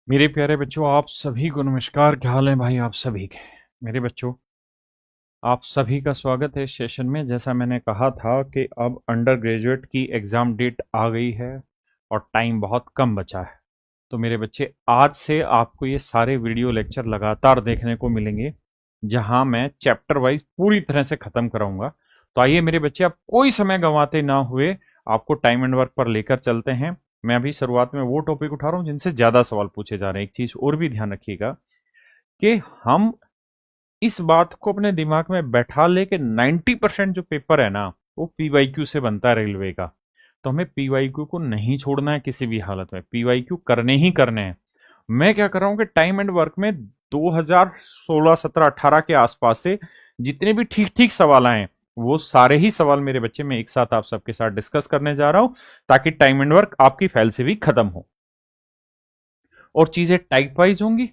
मेरे प्यारे बच्चों, आप सभी को नमस्कार। क्या हाल है भाई आप सभी के? मेरे बच्चों, आप सभी का स्वागत है इस सेशन में। जैसा मैंने कहा था कि अब अंडर ग्रेजुएट की एग्ज़ाम डेट आ गई है और टाइम बहुत कम बचा है। तो मेरे बच्चे, आज से आपको ये सारे वीडियो लेक्चर लगातार देखने को मिलेंगे, जहां मैं चैप्टर वाइज पूरी तरह से ख़त्म कराऊंगा। तो आइए मेरे बच्चे, आप कोई समय गंवाते ना हुए आपको टाइम एंड वर्क पर लेकर चलते हैं। मैं अभी शुरुआत में वो टॉपिक उठा रहा हूँ जिनसे ज़्यादा सवाल पूछे जा रहे हैं। एक चीज़ और भी ध्यान रखिएगा कि हम इस बात को अपने दिमाग में बैठा ले कि 90% जो पेपर है ना, वो पीवाईक्यू से बनता है रेलवे का। तो हमें पीवाईक्यू को नहीं छोड़ना है किसी भी हालत में, पीवाईक्यू करने ही करने हैं। मैं क्या कर रहा हूं कि टाइम एंड वर्क में 2016 17 18 के आसपास से जितने भी ठीक ठीक सवाल आए, वो सारे ही सवाल मेरे बच्चे मैं एक साथ आप सबके साथ डिस्कस करने जा रहा हूं, ताकि टाइम एंड वर्क आपकी फाइल से भी खत्म हो और चीजें टाइप वाइज होंगी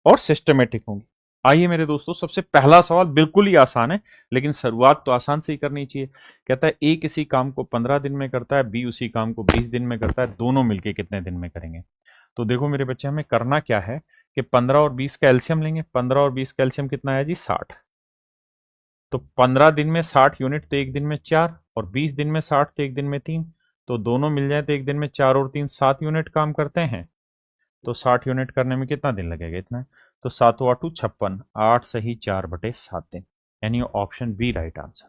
और सिस्टमेटिक होंगी। आइए मेरे दोस्तों, सबसे पहला सवाल बिल्कुल ही आसान है, लेकिन शुरुआत तो आसान से ही करनी चाहिए। कहता है ए किसी काम को 15 दिन में करता है, बी उसी काम को 20 दिन में करता है, दोनों मिलके कितने दिन में करेंगे? तो देखो मेरे बच्चे, हमें करना क्या है कि 15 और 20 का एलसीएम लेंगे। 15 और 20 का एलसीएम कितना आया जी? 60। तो 15 दिन में 60 यूनिट तो एक दिन में 4, और 20 दिन में 60 तो एक दिन में 3। तो दोनों मिल जाए तो एक दिन में 4 और 3 7 यूनिट काम करते हैं। तो 60 यूनिट करने में कितना दिन लगेगा? इतना। तो 7 8 56, 8 सही 4/7 दिन, यानी ऑप्शन बी राइट आंसर।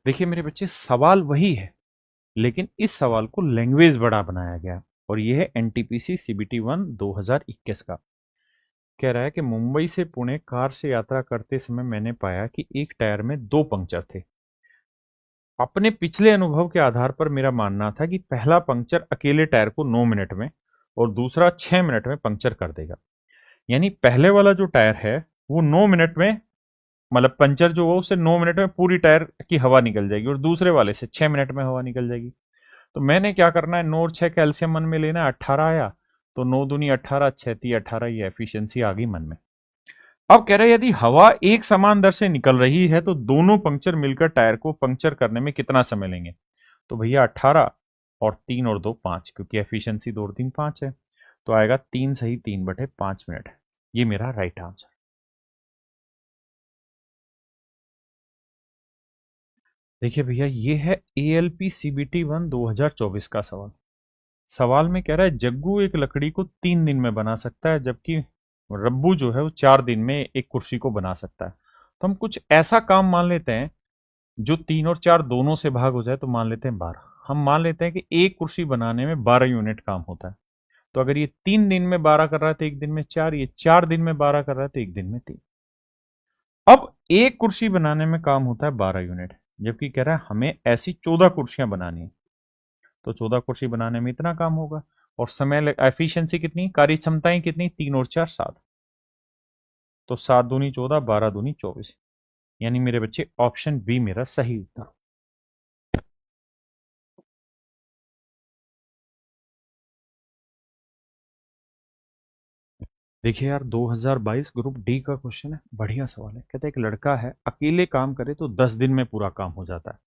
देखिए मेरे बच्चे, सवाल वही है, लेकिन इस सवाल को लैंग्वेज बड़ा बनाया गया, और यह है एनटीपीसी सीबीटी 1 2021 का। कह रहा है कि मुंबई से पुणे कार से यात्रा करते समय मैंने पाया कि एक टायर में दो पंक्चर थे। अपने पिछले अनुभव के आधार पर मेरा मानना था कि पहला पंक्चर अकेले टायर को 9 मिनट में और दूसरा 6 मिनट में पंक्चर कर देगा। यानी पहले वाला जो टायर है, वो 9 मिनट में, मतलब पंचर जो हो उससे 9 मिनट में पूरी टायर की हवा निकल जाएगी, और दूसरे वाले से 6 मिनट में हवा निकल जाएगी। तो मैंने क्या करना है, 9 और 6 कैल्शियम मन में लेना है। 18 आया तो 9 दूनी 18, 6 × 18, ये एफिशिएंसी आ गई मन में। अब कह रहे हैं यदि हवा एक समान दर से निकल रही है तो दोनों पंक्चर मिलकर टायर को पंक्चर करने में कितना समय लेंगे? तो भैया 18 और 3 और 2 5, क्योंकि एफिशिएंसी 2 और 3 5 है। तो आएगा 3 सही 3/5 मिनट। ये मेरा राइट आंसर। देखिए भैया, ये है एएलपी सीबीटी 1 2024 का सवाल। सवाल में कह रहा है जग्गू एक लकड़ी को 3 दिन में बना सकता है, जबकि रब्बू जो है वो 4 दिन में एक कुर्सी को बना सकता है। तो हम कुछ ऐसा काम मान लेते हैं जो 3 और 4 दोनों से भाग हो जाए, तो मान लेते हैं 12। हम मान लेते हैं कि एक कुर्सी बनाने में 12 यूनिट काम होता है। तो अगर ये 3 दिन में 12 कर रहा है तो एक दिन में 4, ये 4 दिन में 12 कर रहा है तो एक दिन में 3। अब एक कुर्सी बनाने में काम होता है 12 यूनिट, जबकि कह रहा है हमें ऐसी 14 कुर्सियां बनानी है। तो 14 कुर्सी बनाने में इतना काम होगा, और समय एफिशिएंसी कितनी, कार्य क्षमताएं कितनी, 3 और 4 7। तो 7 दूनी 14, 12 दूनी 24, यानी मेरे बच्चे ऑप्शन बी मेरा सही उत्तर। देखिए यार, 2022 ग्रुप डी का क्वेश्चन है, बढ़िया सवाल है। कहता है एक लड़का है, अकेले काम करे तो 10 दिन में पूरा काम हो जाता है।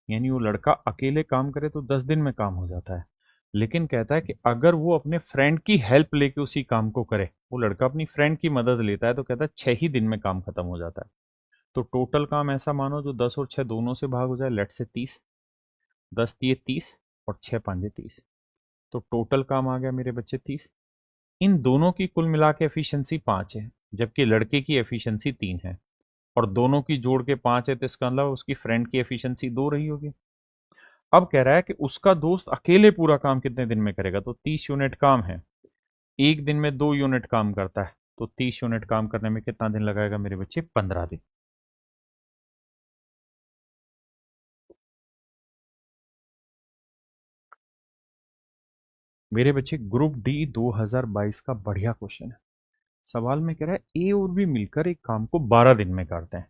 यानी वो लड़का अकेले काम करे तो 10 दिन में काम हो जाता है। लेकिन कहता है कि अगर वो अपने फ्रेंड की हेल्प लेके उसी काम को करे, वो लड़का अपनी फ्रेंड की मदद लेता है, तो कहता है 6 ही दिन में काम खत्म हो जाता है। तो टोटल काम ऐसा मानो जो 10 और 6 दोनों से भाग हो जाए, लेट से 30। 10 × 3 = 30 और 6 × 5 = 30। तो टोटल काम आ गया मेरे बच्चे 30। इन दोनों की कुल मिला के एफिशिएंसी 5 है, जबकि लड़के की एफिशिएंसी 3 है, और दोनों की जोड़ के 5 है, तो इसका अलावा उसकी फ्रेंड की एफिशिएंसी 2 रही होगी। अब कह रहा है कि उसका दोस्त अकेले पूरा काम कितने दिन में करेगा? तो 30 यूनिट काम है, एक दिन में 2 यूनिट काम करता है, तो 30 यूनिट काम करने में कितना दिन लगाएगा मेरे बच्चे? 15 दिन। मेरे बच्चे, ग्रुप डी 2022 का बढ़िया क्वेश्चन है। सवाल में कह रहा है ए और बी मिलकर एक काम को 12 दिन में करते हैं,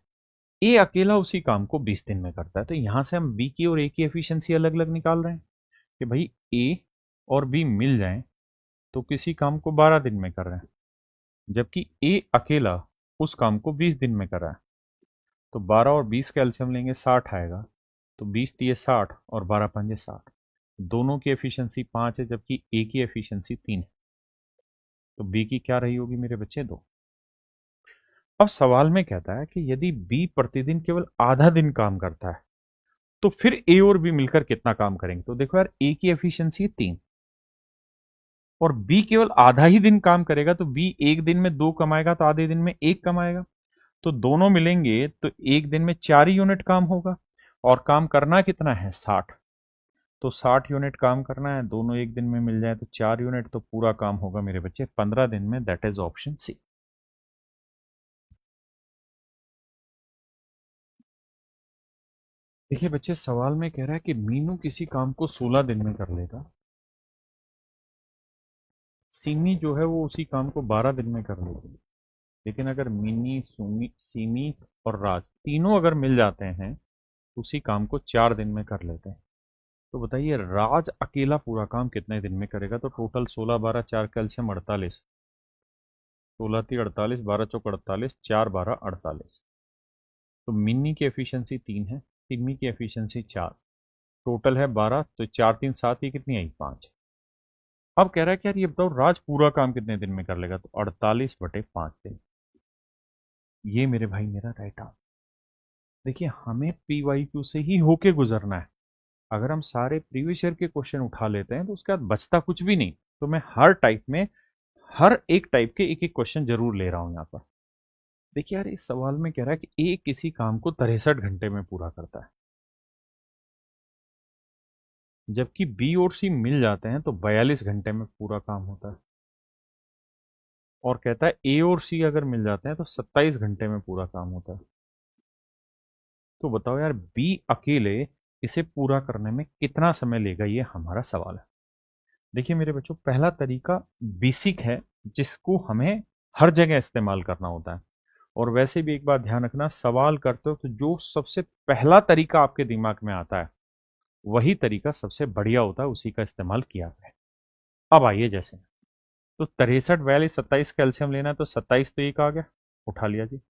ए अकेला उसी काम को 20 दिन में करता है। तो यहां से हम बी की और ए की एफिशिएंसी अलग अलग निकाल रहे हैं कि भाई ए और बी मिल जाएं तो किसी काम को 12 दिन में कर रहे हैं, जबकि ए अकेला उस काम को 20 दिन में कर रहा है। तो 12 और 20 का एलसीएम लेंगे, 60 आएगा। तो 20 × 3 = 60 और 12 × 5 = 60। दोनों की एफिशिएंसी 5 है जबकि ए की एफिशिएंसी 3 है, तो बी की क्या रही होगी मेरे बच्चे? 2। अब सवाल में कहता है कि यदि बी प्रतिदिन केवल आधा दिन काम करता है तो फिर ए और बी मिलकर कितना काम करेंगे? तो देखो यार, ए की एफिशिएंसी 3 और बी केवल आधा ही दिन काम करेगा, तो बी एक दिन में 2 कमाएगा तो आधे दिन में 1 कमाएगा, तो दोनों मिलेंगे तो एक दिन में 4 ही यूनिट काम होगा और काम करना कितना है? 60। तो 60 यूनिट काम करना है, दोनों एक दिन में मिल जाए तो 4 यूनिट, तो पूरा काम होगा मेरे बच्चे 15 दिन में। That is option C. देखिए बच्चे, सवाल में कह रहा है कि मीनू किसी काम को 16 दिन में कर लेगा, सिमी जो है वो उसी काम को 12 दिन में कर लेगी। लेकिन अगर मिनी, सुमी, सिमी और राज तीनों अगर मिल जाते हैं तो उसी काम को 4 दिन में कर लेते हैं। तो बताइए राज अकेला पूरा काम कितने दिन में करेगा? तो टोटल 16, 12, 4 कैल्शियम 48, 16 × 48, 12 × 48, 4 12 48। तो मिनी की एफिशिएंसी 3 है, सिमी की एफिशिएंसी 4, टोटल है 12, तो 4 3 7, ये कितनी आई? 5। अब कह रहा है कि यार ये बताओ राज पूरा काम कितने दिन में कर लेगा? तो 48/5 दिन। ये मेरे भाई मेरा राइट आंसर। देखिए हमें पीवाईक्यू से ही होके गुजरना है। अगर हम सारे प्रीवियस ईयर के क्वेश्चन उठा लेते हैं तो उसके बाद बचता कुछ भी नहीं। तो मैं हर टाइप में, हर एक टाइप के एक एक क्वेश्चन जरूर ले रहा हूं यहाँ पर। देखिए यार, इस सवाल में कह रहा है कि ए किसी काम को 63 घंटे में पूरा करता है, जबकि बी और सी मिल जाते हैं तो 42 घंटे में पूरा काम होता है। और कहता है ए और सी अगर मिल जाते हैं तो 27 घंटे में पूरा काम होता है। तो बताओ यार, बी अकेले इसे पूरा करने में कितना समय लेगा? ये हमारा सवाल है। देखिए मेरे बच्चों, पहला तरीका बेसिक है जिसको हमें हर जगह इस्तेमाल करना होता है। और वैसे भी एक बात ध्यान रखना, सवाल करते हो तो जो सबसे पहला तरीका आपके दिमाग में आता है वही तरीका सबसे बढ़िया होता है, उसी का इस्तेमाल किया है। अब आइए, जैसे तो 63 42 27 कैल्शियम लेना है, तो 27 तो एक आ गया, उठा लिया जी।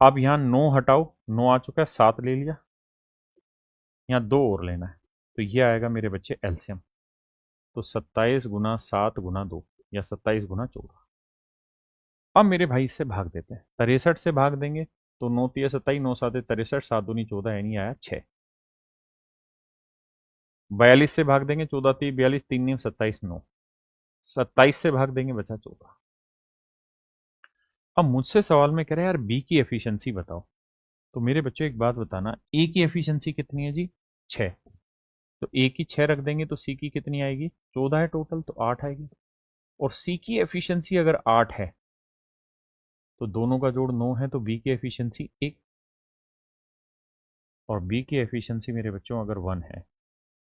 अब यहाँ 9 हटाओ, 9 आ चुका है, 7 ले लिया। यहाँ 2 और लेना है, तो ये आएगा मेरे बच्चे एल्शियम। तो 27 × 7 × 2 या 27 × 14। अब मेरे भाई इससे भाग देते हैं, 63 से भाग देंगे तो 9 3 27, 9 7 63, 7 दूनी 14, यानी आया 6। 42 से भाग देंगे, 14 3 42, 3 9 27, 9। 27 से भाग देंगे, बचा 14। अब मुझसे सवाल में कह रहे हैं यार बी की एफिशिएंसी बताओ। तो मेरे बच्चों एक बात बताना, ए की एफिशिएंसी कितनी है जी? 6। तो ए की 6 रख देंगे तो सी की कितनी आएगी? 14 है टोटल, तो 8 आएगी। और सी की एफिशिएंसी अगर 8 है तो दोनों का जोड़ 9 है, तो बी की एफिशिएंसी 1। और बी की एफिशिएंसी मेरे बच्चों अगर 1 है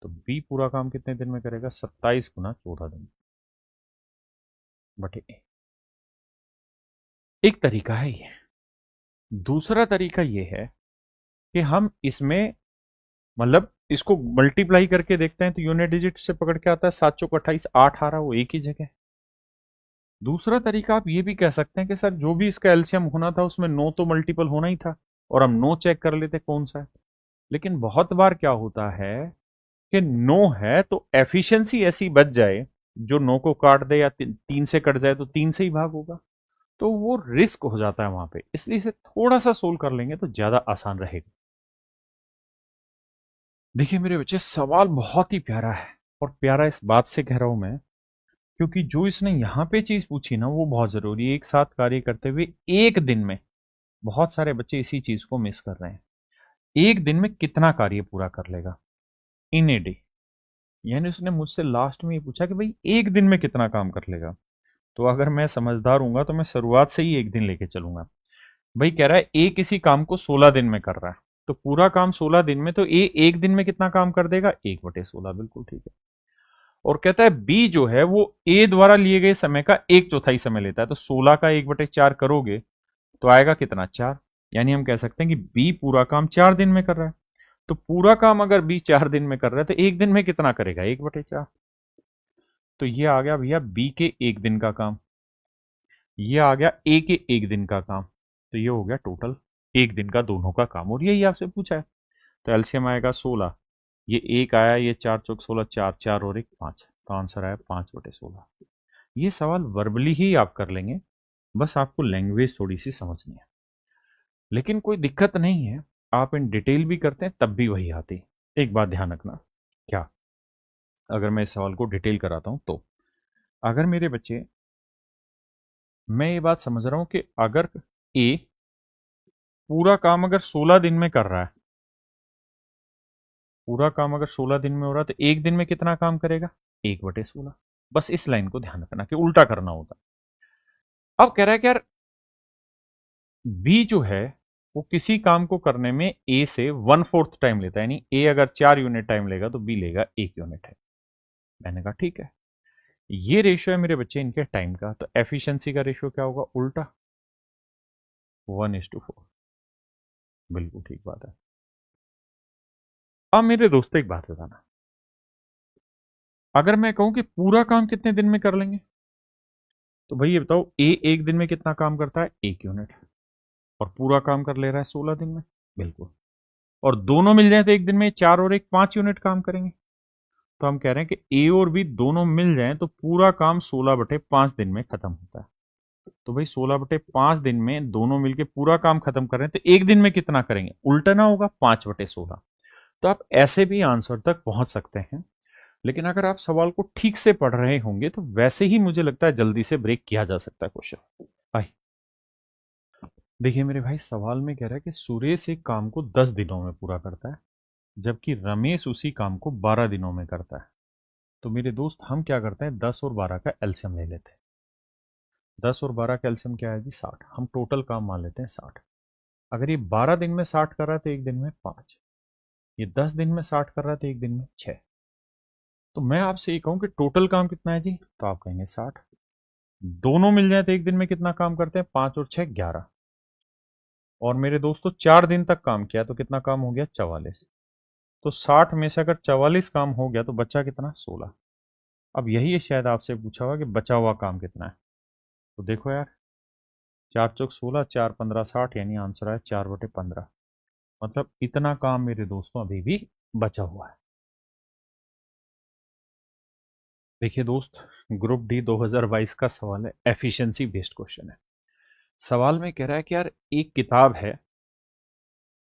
तो बी पूरा काम कितने दिन में करेगा? 27 × 14 दिन बटे ए। एक तरीका है ये। दूसरा तरीका ये है कि हम इसमें मतलब इसको मल्टीप्लाई करके देखते हैं, तो यूनिट डिजिट से पकड़ के आता है 7 चौक 28, 8 आ रहा, वो एक ही जगह। दूसरा तरीका आप ये भी कह सकते हैं कि सर जो भी इसका एलसीएम होना था उसमें 9 तो मल्टीपल होना ही था, और हम 9 चेक कर लेते कौन सा है। लेकिन बहुत बार क्या होता है कि 9 है तो एफिशिएंसी ऐसी बच जाए, जो 9 को काट दे या 3 से कट जाए तो 3 से ही भाग होगा, तो वो रिस्क हो जाता है वहां पे। इसलिए इसे थोड़ा सा सोल्व कर लेंगे तो ज्यादा आसान रहेगा। देखिए मेरे बच्चे, सवाल बहुत ही प्यारा है, और प्यारा इस बात से कह रहा हूं मैं क्योंकि जो इसने यहां पे चीज पूछी ना वो बहुत जरूरी है। एक साथ कार्य करते हुए एक दिन में, बहुत सारे बच्चे इसी चीज को मिस कर रहे हैं, एक दिन में कितना कार्य पूरा कर लेगा इन ए डे। यानी उसने मुझसे लास्ट में ये पूछा कि भाई एक दिन में कितना काम कर लेगा। तो अगर मैं समझदार हूंगा तो मैं शुरुआत से ही एक दिन लेके चलूंगा। भाई कह रहा है ए किसी काम को 16 दिन में कर रहा है, तो पूरा काम 16 दिन में, तो ए एक दिन में कितना काम कर देगा? 1/16, बिल्कुल ठीक है। और कहता है बी जो है वो ए द्वारा लिए गए समय का 1/4 समय लेता है, तो 16 का 1/4 करोगे तो आएगा कितना? 4। यानी हम कह सकते हैं कि बी पूरा काम 4 दिन में कर रहा है। तो पूरा काम अगर बी 4 दिन में कर रहा है तो एक दिन में कितना करेगा? 1/4। तो ये आ गया भैया बी के एक दिन का काम, ये आ गया ए के एक दिन का काम, तो ये हो गया टोटल एक दिन का दोनों का काम, और यही आपसे पूछा है। तो एलसीएम आएगा 16, ये एक आया, ये 4 चौक 16, 4 4 और 1 5, तो आंसर आया 5/16। ये सवाल वर्बली ही आप कर लेंगे, बस आपको लैंग्वेज थोड़ी सी समझनी है, लेकिन कोई दिक्कत नहीं है। आप इन डिटेल भी करते हैं तब भी वही आती। एक बात ध्यान रखना, क्या अगर मैं इस सवाल को डिटेल कराता हूं तो, अगर मेरे बच्चे, मैं ये बात समझ रहा हूं कि अगर ए पूरा काम अगर 16 दिन में कर रहा है, पूरा काम अगर 16 दिन में हो रहा है, तो एक दिन में कितना काम करेगा? 1/16। बस इस लाइन को ध्यान रखना कि उल्टा करना होता। अब कह रहा है कि यार बी जो है वो किसी काम को करने में ए से 1/4 टाइम लेता है, यानी ए अगर 4 यूनिट टाइम लेगा तो बी लेगा 1 यूनिट है। मैंने कहा ठीक है, ये रेशियो है मेरे बच्चे इनके टाइम का, तो एफिशिएंसी का रेशियो क्या होगा? उल्टा, 1:4। बिल्कुल ठीक बात है। अब मेरे दोस्तों एक बात बताना, अगर मैं कहूं कि पूरा काम कितने दिन में कर लेंगे, तो भाई ये बताओ, ए एक दिन में कितना काम करता है? 1 यूनिट, और पूरा काम कर ले रहा है 16 दिन में। बिल्कुल। और दोनों मिल जाए तो एक दिन में 4 और 1 5 यूनिट काम करेंगे। तो हम कह रहे हैं कि ए और बी दोनों मिल जाएं तो पूरा काम 16/5 दिन में खत्म होता है। तो भाई 16/5 दिन में दोनों मिलके पूरा काम खत्म कर रहे हैं, तो एक दिन में कितना करेंगे? उल्टा ना होगा, 5/16। तो आप ऐसे भी आंसर तक पहुंच सकते हैं, लेकिन अगर आप सवाल को ठीक से पढ़ रहे होंगे तो वैसे ही मुझे लगता है जल्दी से ब्रेक किया जा सकता है क्वेश्चन। भाई देखिए मेरे भाई, सवाल में कह रहा है कि सुरेश एक काम को 10 दिनों में पूरा करता है, जबकि रमेश उसी काम को 12 दिनों में करता है। तो मेरे दोस्त हम क्या करते हैं, 10 और 12 का एलसीएम ले लेते हैं। 10 और 12 का एलसीएम क्या है जी? 60। हम टोटल काम मान लेते हैं 60। अगर ये 12 दिन में 60 कर रहा है तो एक दिन में 5, ये 10 दिन में 60 कर रहा है तो एक दिन में 6। तो मैं आपसे ये कहूं कि टोटल काम कितना है जी, तो आप कहेंगे 60। दोनों मिल जाए तो एक दिन में कितना काम करते हैं? 5 और 6 11। और मेरे दोस्तों 4 दिन तक काम किया तो कितना काम हो गया? 44। तो 60 में से अगर 44 काम हो गया तो बचा कितना? 16। अब यही है, शायद आपसे पूछा हुआ कि बचा हुआ काम कितना है। तो देखो यार, 4 चौक 16, 4 15 60, यानी आंसर है 4/15। मतलब इतना काम मेरे दोस्तों अभी भी बचा हुआ है। देखिए दोस्त, ग्रुप डी 2022 का सवाल है, एफिशिएंसी बेस्ड क्वेश्चन है। सवाल में कह रहा है कि यार एक किताब है,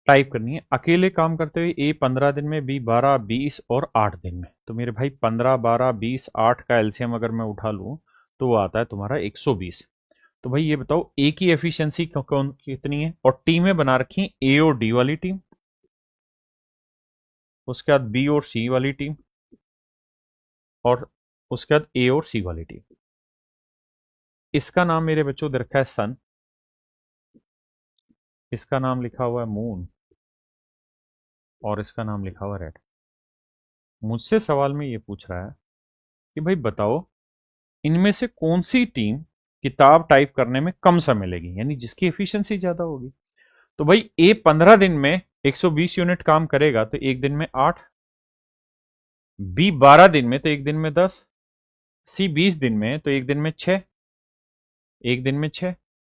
टाइप करनी है, अकेले काम करते हुए ए 15 दिन में, बी 12, 20 और 8 दिन में। तो मेरे भाई 15 12 20 8 का एलसीएम अगर मैं उठा लूं तो वो आता है तुम्हारा 120। तो भाई ये बताओ, ए की एफिशिएंसी कौन कितनी है? और टीमें बना रखी हैं, ए और डी वाली टीम, उसके बाद बी और सी वाली टीम, और उसके बाद ए और सी वाली टीम। इसका नाम मेरे बच्चों दे रखा है सन, इसका नाम लिखा हुआ है मून, और इसका नाम लिखा हुआ है रेड। मुझसे सवाल में ये पूछ रहा है कि भाई बताओ, इनमें से कौन सी टीम किताब टाइप करने में कम समय लेगी, यानी जिसकी एफिशिएंसी ज्यादा होगी। तो भाई ए 15 दिन में 120 यूनिट काम करेगा तो एक दिन में 8, बी 12 दिन में तो एक दिन में 10, सी 20 दिन में तो एक दिन में 6, एक दिन में 6,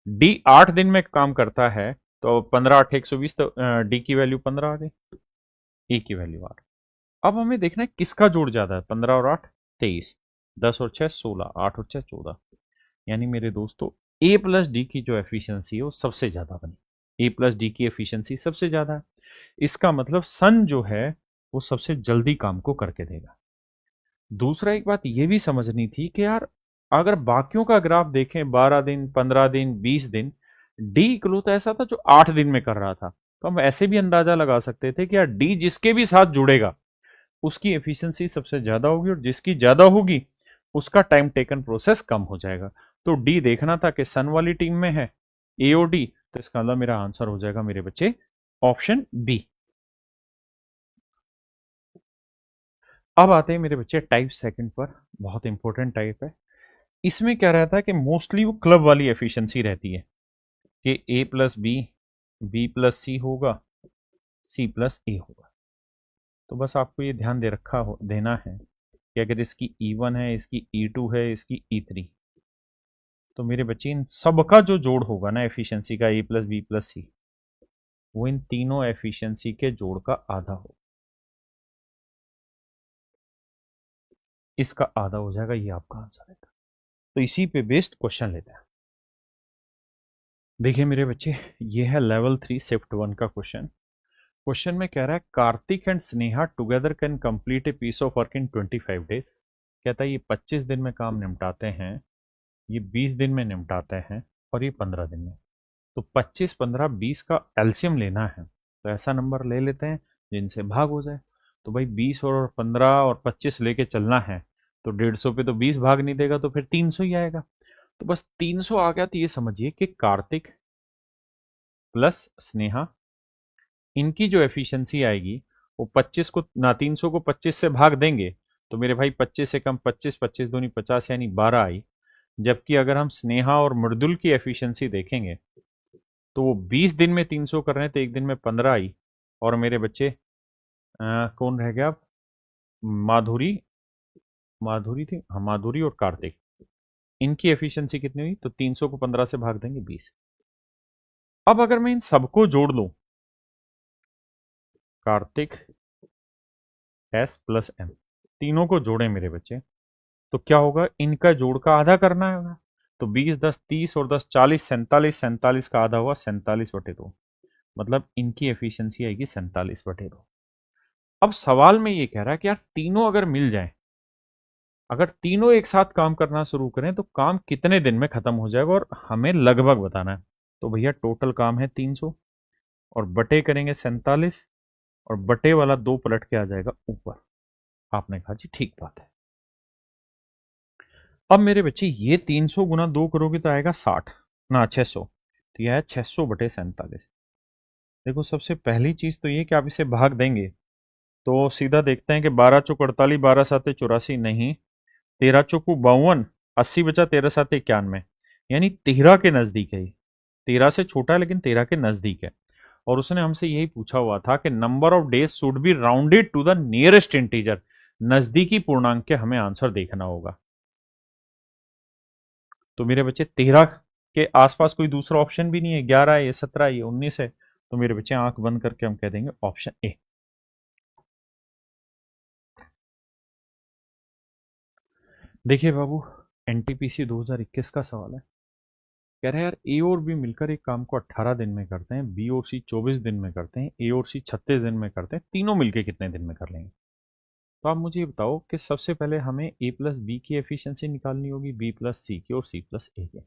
डी 8 दिन में काम करता है, तो 15 8 120, तो डी की वैल्यू 15 आ गई, ए की वैल्यू 8। अब हमें देखना है किसका जोड़ ज्यादा है, 15 और 8 23, 10 और 6 16, 8 और 6 14। यानी मेरे दोस्तों ए प्लस डी की जो एफिशिएंसी है वो सबसे ज्यादा बनी, ए प्लस डी की एफिशिएंसी सबसे ज्यादा है। इसका मतलब सन जो है वो सबसे जल्दी काम को करके देगा। दूसरा एक बात ये भी समझनी थी कि यार अगर बाकियों का ग्राफ देखें, 12 दिन 15 दिन 20 दिन, डी इक्वल तो ऐसा था जो 8 दिन में कर रहा था, तो हम ऐसे भी अंदाजा लगा सकते थे कि यार डी जिसके भी साथ जुड़ेगा उसकी एफिशिएंसी सबसे ज्यादा होगी, और जिसकी ज्यादा होगी उसका टाइम टेकन प्रोसेस कम हो जाएगा। तो डी देखना था कि सन वाली टीम में है, ए और डी, तो इसका मतलब मेरा आंसर हो जाएगा मेरे बच्चे ऑप्शन बी। अब आते हैं मेरे बच्चे टाइप सेकंड पर, बहुत इंपॉर्टेंट टाइप है। इसमें क्या रहता है कि मोस्टली वो क्लब वाली एफिशिएंसी रहती है कि ए प्लस बी प्लस सी होगा, सी प्लस ए होगा। तो बस आपको ये ध्यान दे रखा हो देना है कि अगर इसकी E1 है, इसकी E2 है, इसकी E3, तो मेरे बच्चे इन सबका जो जोड़ होगा ना एफिशिएंसी का, ए प्लस बी प्लस सी, वो इन तीनों एफिशिएंसी के जोड़ का आधा होगा। इसका आधा हो जाएगा, ये आपका आंसर है। तो इसी पे बेस्ड क्वेश्चन लेते हैं। देखिए मेरे बच्चे, ये है लेवल 3 शिफ्ट 1 का क्वेश्चन। क्वेश्चन में कह रहा है Kartik and Sneha together can complete a piece of work in 25 days. कहता है ये 25 दिन में काम निपटाते हैं, ये 20 दिन में निपटाते हैं, और ये 15 दिन में। तो 25, 15, 20 का एलसीएम लेना है, तो ऐसा नंबर ले लेते हैं जिनसे भाग हो जाए। तो भाई 20 और 15 और 25 लेके चलना है, तो 150 पे तो 20 भाग नहीं देगा, तो फिर 300 ही आएगा। तो बस 300 आ गया, तो ये समझिए कि कार्तिक प्लस स्नेहा, इनकी जो एफिशिएंसी आएगी वो 25 को ना 300 को 25 से भाग देंगे, तो मेरे भाई 25 से कम 25, 25 दूनी 50 यानी 12 आई। जबकि अगर हम स्नेहा और मृदुल की एफिशिएंसी देखेंगे तो वो 20 दिन में 300 कर रहे हैं, तो एक दिन में 15 आई। और मेरे बच्चे कौन रह गया अब? माधुरी, माधुरी थी, हाँ माधुरी और कार्तिक, इनकी एफिशिएंसी कितनी हुई? तो 300 को 15 से भाग देंगे 20। अब अगर मैं इन सबको जोड़ लूं, कार्तिक एस प्लस एम, तीनों को जोड़े मेरे बच्चे, तो क्या होगा? इनका जोड़ का आधा करना होगा। तो 20, 10, 30 और 10, 40, 47, 47 का आधा हुआ 47/2। मतलब इनकी एफिशिएंसी आएगी 47/2। अब सवाल में ये कह रहा है कि यार तीनों अगर मिल जाए, अगर तीनों एक साथ काम करना शुरू करें तो काम कितने दिन में खत्म हो जाएगा, और हमें लगभग बताना है। तो भैया टोटल काम है 300, और बटे करेंगे 47, और बटे वाला 2 पलट के आ जाएगा ऊपर। आपने कहा जी ठीक बात है। अब मेरे बच्चे ये 300 गुना 2 करोगे तो आएगा 60 ना 600, तो यह है 600/47। देखो सबसे पहली चीज तो ये कि आप इसे भाग देंगे, तो सीधा देखते हैं कि 12 चौक 48, 12 साते 84 नहीं, 13 चौकू 52, 80 बचा, 13 साते 91, यानी 13 के नजदीक है। 13 से छोटा है लेकिन 13 के नजदीक है। और उसने हमसे यही पूछा हुआ था कि number of days should be rounded to the nearest integer, नजदीकी पूर्णांक के हमें आंसर देखना होगा। तो मेरे बच्चे 13 के आसपास कोई दूसरा ऑप्शन भी नहीं है, 11 है, 17 है, 19 है, तो मेरे बच्चे आंख बंद करके हम कह देंगे ऑप्शन ए। देखिए बाबू, एनटीपीसी 2021 का सवाल है। कह रहे हैं यार ए और बी मिलकर एक काम को 18 दिन में करते हैं, बी और सी 24 दिन में करते हैं, ए और सी 36 दिन में करते हैं, तीनों मिलकर कितने दिन में कर लेंगे? तो आप मुझे ये बताओ कि सबसे पहले हमें ए प्लस बी की एफिशिएंसी निकालनी होगी, बी प्लस सी की, और सी प्लस ए की।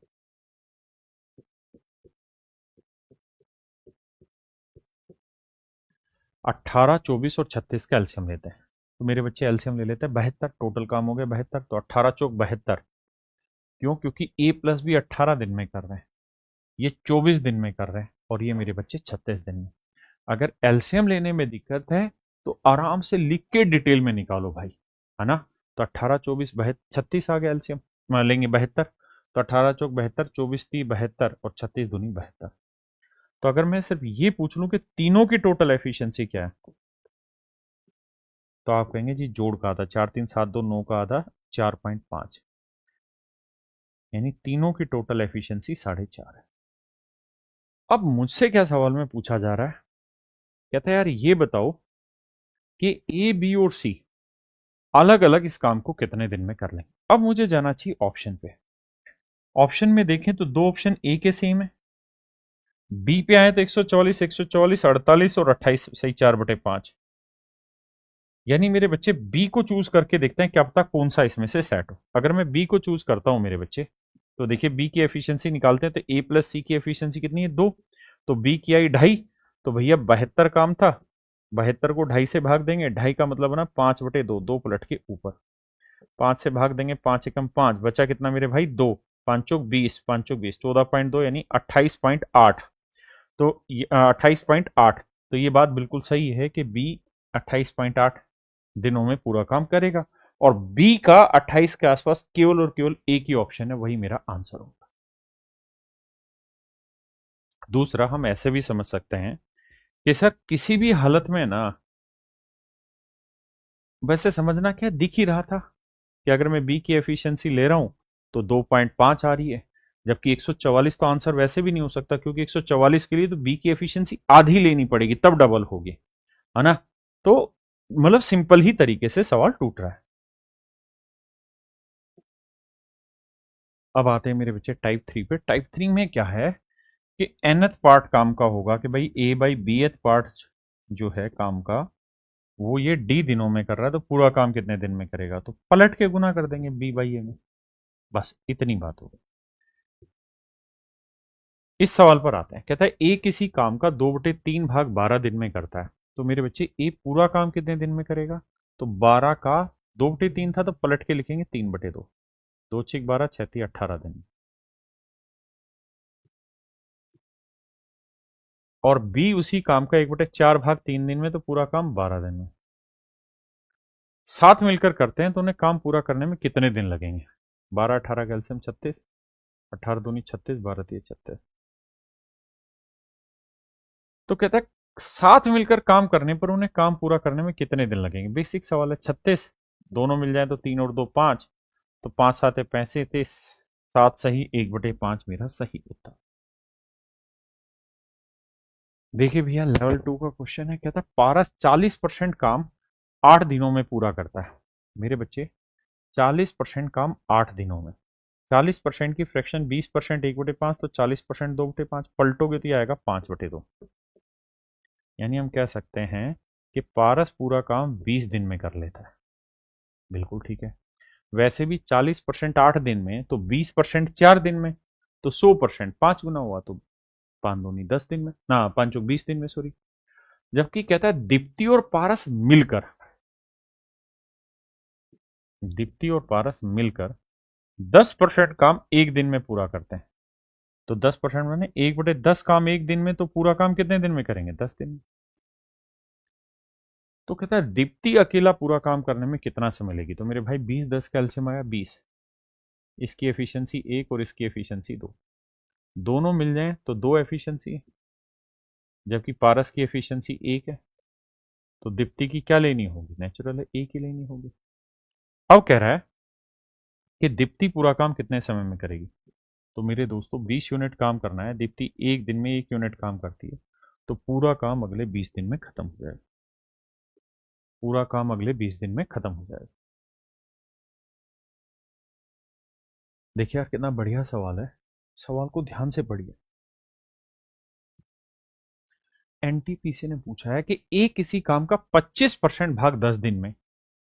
18, 24 और 36 का एलसीएम लेते हैं। तो मेरे बच्चे एलसीएम ले लेते हैं 72, टोटल काम हो गया 72, तो 18 चौक 72। क्यों? क्योंकि ए प्लस बी 18 दिन में कर रहे हैं, ये 24 दिन में कर रहे हैं, और ये मेरे बच्चे 36 दिन में। अगर एलसीएम लेने में दिक्कत है तो आराम से लिख के डिटेल में निकालो भाई, है ना। तो 18, 24, 36 आ गया एलसीएम, लेंगे 72, तो 18 चौक 72, 24 3 72, और 36 दूनी 72। तो अगर मैं सिर्फ ये पूछ लूं कि तीनों की टोटल एफिशिएंसी क्या है, तो आप कहेंगे जी जोड़ का आधा, 4 3 7 2 9 का आधा 4.5, यानी तीनों की टोटल एफिशिएंसी 4.5 है। अब मुझसे क्या सवाल में पूछा जा रहा है? कहता है यार ये बताओ कि ए बी और सी अलग अलग इस काम को कितने दिन में कर लेंगे। अब मुझे जाना चाहिए ऑप्शन पे। ऑप्शन में देखें तो दो ऑप्शन ए के सेम है, बी पे आए तो 144, 144, 48 और 28, सही 4/5। यानी मेरे बच्चे बी को चूज करके देखते हैं क्या पता कौन सा इसमें से सेट हो। अगर मैं बी को चूज करता हूं मेरे बच्चे, तो देखिए बी की एफिशिएंसी निकालते हैं, तो ए प्लस सी की एफिशिएंसी कितनी है? 2। तो बी की आई 2.5, तो भैया 72 काम था, 72 को 2.5 से भाग देंगे, 2.5 का मतलब ना 5/2, 2 पलट के ऊपर, 5 से भाग देंगे, 5 एकम 5, बचा कितना मेरे भाई? 2, 5 चौक 20, 5 चौक 20, 14.2 यानी 28.8। तो 28.8, तो ये बात बिल्कुल सही है कि बी 28.8 दिनों में पूरा काम करेगा, और बी का 28 के आसपास केवल और केवल एक ही ऑप्शन है, वही मेरा आंसर होगा। दूसरा हम ऐसे भी समझ सकते हैं कि सर किसी भी हालत में ना, वैसे समझना क्या दिख ही रहा था कि अगर मैं बी की एफिशिएंसी ले रहा हूं तो 2.5 आ रही है, जबकि 144 तो आंसर वैसे भी नहीं हो सकता, क्योंकि 144 के लिए तो बी की एफिशिएंसी आधी लेनी पड़ेगी तब डबल होगी, है ना। तो मतलब सिंपल ही तरीके से सवाल टूट रहा है। अब आते हैं मेरे बच्चे टाइप 3 पे। टाइप 3 में क्या है कि nth पार्ट काम का होगा कि भाई a बाई bth पार्ट जो है काम का वो ये d दिनों में कर रहा है, तो पूरा काम कितने दिन में करेगा, तो पलट के गुना कर देंगे b बाई a में। बस इतनी बात होगी। इस सवाल पर आते हैं, कहता है ए किसी काम का 2/3 भाग 12 दिन में करता है। तो मेरे बच्चे ए पूरा काम कितने दिन में करेगा, तो 12 का 2/3 था तो पलट के लिखेंगे 3/2। 2×6 = 12, 6×3 = 18 दिन। और बी उसी काम का 1/4 भाग 3 दिन में, तो पूरा काम 12 दिन में। साथ मिलकर करते हैं तो उन्हें काम पूरा करने में कितने दिन लगेंगे। 12 18 का एलसीएम 36, 18 दूनी 36, 12 तिया 36। तो कहता है साथ मिलकर काम करने पर उन्हें काम पूरा करने में कितने दिन लगेंगे। बेसिक सवाल है। 36 दोनों मिल जाए तो 3 और 2 5, तो 5 7 है 35, 7 सही, 1/5 मेरा सही उत्तर। देखिए भैया लेवल 2 का क्वेश्चन है, कहता है पारस 40% काम 8 दिनों में पूरा करता है। मेरे बच्चे 40% काम 8 दिनों में, 40% की फ्रैक्शन 20% 1/5, तो 40% 2/5, पलटोगे तो ये आएगा 5/2। यानी हम कह सकते हैं कि पारस पूरा काम 20 दिन में कर लेता है। बिल्कुल ठीक है। वैसे भी 40% 8 दिन में, तो 20% 4 दिन में, तो 100% 5 गुना हुआ, तो 5 दूनी 10 दिन में, ना 5 20 दिन में, सॉरी। जबकि कहता है दीप्ति और पारस मिलकर, दीप्ति और पारस मिलकर 10% काम एक दिन में पूरा करते हैं। तो 10% मैंने 1/10 काम एक दिन में, तो पूरा काम कितने दिन में करेंगे, 10 दिन में। तो कहता है दीप्ति अकेला पूरा काम करने में कितना समय लेगी। तो मेरे भाई 20 10 का एलसीएम आया 20, इसकी एफिशिएंसी 1 और इसकी एफिशिएंसी 2, दोनों मिल जाएं तो 2 एफिशिएंसी, जबकि पारस की एफिशिएंसी 1 है। तो दीप्ति की क्या लेनी होगी, नेचुरल है 1 ही लेनी होगी। अब कह रहा है कि दीप्ति पूरा काम कितने समय में करेगी। तो मेरे दोस्तों 20 यूनिट काम करना है, दीप्ति एक दिन में 1 यूनिट काम करती है, तो पूरा काम अगले 20 दिन में खत्म हो जाएगा। पूरा काम अगले 20 दिन में खत्म हो जाएगा। देखिए यार कितना बढ़िया सवाल है, सवाल को ध्यान से पढ़िए। एनटीपीसी ने पूछा है कि ए किसी काम का 25% भाग 10 दिन में,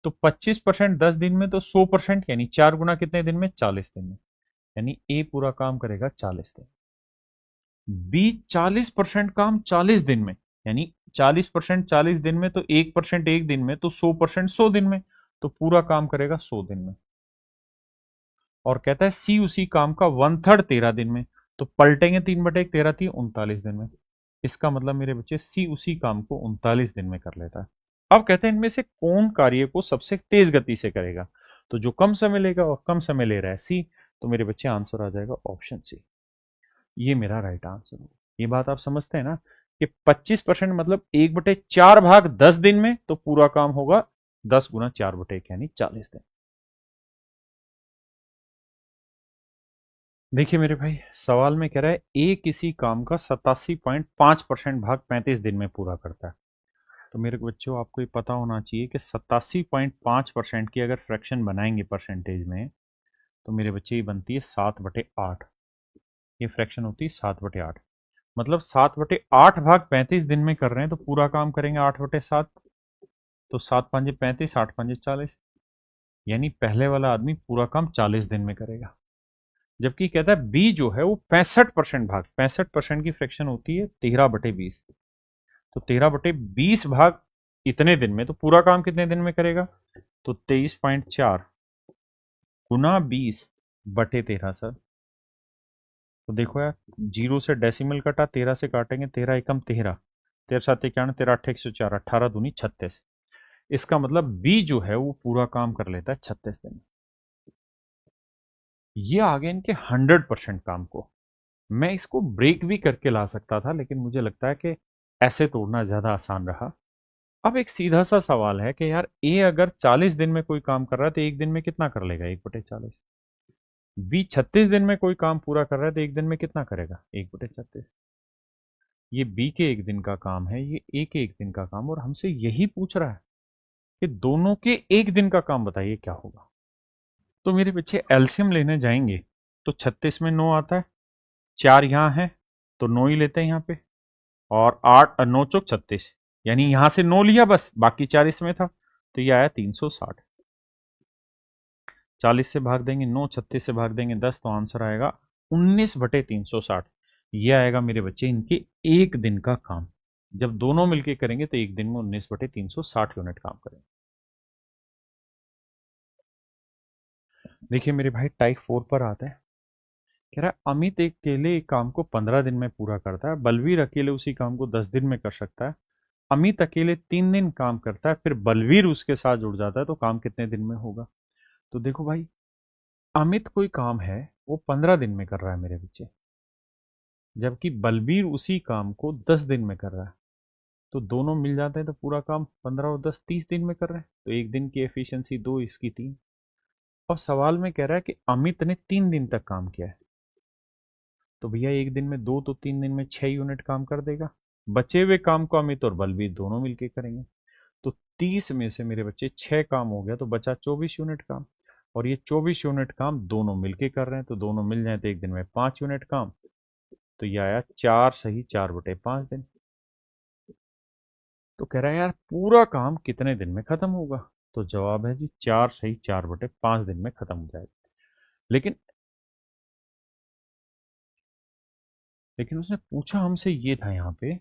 तो 25% 10 दिन में, तो 100% यानी 4 गुना कितने दिन में, 40 दिन में। यानी ए पूरा काम करेगा 40 दिन। बी 40% काम 40 दिन में, यानी 40% 40 दिन में, तो 1% एक दिन में, तो 100% 100 दिन में, तो पूरा काम करेगा 100 दिन में। और कहता है सी उसी काम का 1/3 13 दिन में, तो पलटेंगे 3/1 13 थी 39 दिन में। इसका मतलब मेरे बच्चे सी उसी काम को 39 दिन में कर लेता है। अब कहते हैं इनमें से कौन कार्य को सबसे तेज गति से करेगा। तो जो कम समय लेगा और कम समय ले रहा है सी, तो मेरे बच्चे आंसर आ जाएगा ऑप्शन सी। ये मेरा राइट आंसर होगा। ये बात आप समझते हैं ना कि 25% मतलब 1/4 भाग 10 दिन में, तो पूरा काम होगा 10 गुना 4/1 यानी 40 दिन। देखिए मेरे भाई सवाल में कह रहा है ए किसी काम का 87.5% भाग 35 दिन में पूरा करता है। तो मेरे बच्चों आपको ये पता होना चाहिए कि 87.5% की अगर फ्रैक्शन बनाएंगे परसेंटेज में, तो मेरे बच्चे ये बनती है 7/8। ये फ्रैक्शन होती है 7/8। मतलब 7/8 भाग 35 दिन में कर रहे हैं, तो पूरा काम करेंगे 8/7। तो 7×5 = 35, 8×5 = 40। यानी पहले वाला आदमी पूरा काम 40 दिन में करेगा। जबकि कहता है बी जो है वो 65% भाग, 65% की फ्रैक्शन होती है 13/20। तो 13/20 भाग इतने दिन में, तो पूरा काम कितने दिन में करेगा, तो 23.4 गुना 20/13 सर। तो देखो यार, 0 से डेसिमल कटा, 13 से काटेंगे, 13 एकम 13, 13 7 91, 13 8 104, 18 दूनी 36। इसका मतलब बी जो है वो पूरा काम कर लेता है 36 दिन। ये आ गया इनके 100% काम को। मैं इसको ब्रेक भी करके ला सकता था, लेकिन मुझे लगता है कि ऐसे तोड़ना ज्यादा आसान रहा। अब एक सीधा सा सवाल है कि यार ए अगर 40 दिन में कोई काम कर रहा है तो एक दिन में कितना कर लेगा, 1/40। बी 36 दिन में कोई काम पूरा कर रहा है तो एक दिन में कितना करेगा, 1/36। ये बी के एक दिन का काम है, ये ए के एक दिन का काम, और हमसे यही पूछ रहा है कि दोनों के एक दिन का काम बताइए क्या होगा। तो मेरे पीछे एलसीएम लेने जाएंगे तो 36 में 9 आता है, 4 यहाँ है तो 9 ही लेते हैं यहाँ पे, और 8 9 चौक 36, यानी यहां से 9 लिया बस, बाकी 4 इसमें था, तो ये आया 360। 40 से भाग देंगे 9, 36 से भाग देंगे 10, तो आंसर आएगा 19/360। ये आएगा मेरे बच्चे इनके एक दिन का काम। जब दोनों मिलके करेंगे तो एक दिन में 19/360 यूनिट काम करेंगे। देखिए मेरे भाई टाइप 4 पर आता है, कह रहा है अमित एक अकेले एक काम को 15 दिन में पूरा करता है, बलवीर अकेले उसी काम को 10 दिन में कर सकता है, अमित अकेले 3 दिन काम करता है, फिर बलवीर उसके साथ जुड़ जाता है, तो काम कितने दिन में होगा। तो देखो भाई, अमित कोई काम है वो 15 दिन में कर रहा है मेरे बच्चे, जबकि बलबीर उसी काम को 10 दिन में कर रहा है, तो दोनों मिल जाते हैं तो पूरा काम 15 और 10 30 दिन में कर रहे हैं, तो एक दिन की एफिशिएंसी 2, इसकी 3। और सवाल में कह रहा है कि अमित ने 3 दिन तक काम किया है, तो भैया एक दिन में 2 तो 3 दिन में 6 यूनिट काम कर देगा। बचे हुए काम को अमित और बलबीर दोनों मिलके करेंगे, तो 30 में से मेरे बच्चे 6 काम हो गया, तो बचा 24 यूनिट काम, और ये 24 यूनिट काम दोनों मिलके कर रहे हैं, तो दोनों मिल जाए तो एक दिन में 5 यूनिट काम, तो ये आया 4 सही 4/5 दिन। तो कह रहा है यार पूरा काम कितने दिन में खत्म होगा, तो जवाब है जी 4 सही 4/5 दिन में खत्म हो जाएगा। लेकिन लेकिन उसने पूछा हमसे ये था यहाँ पे,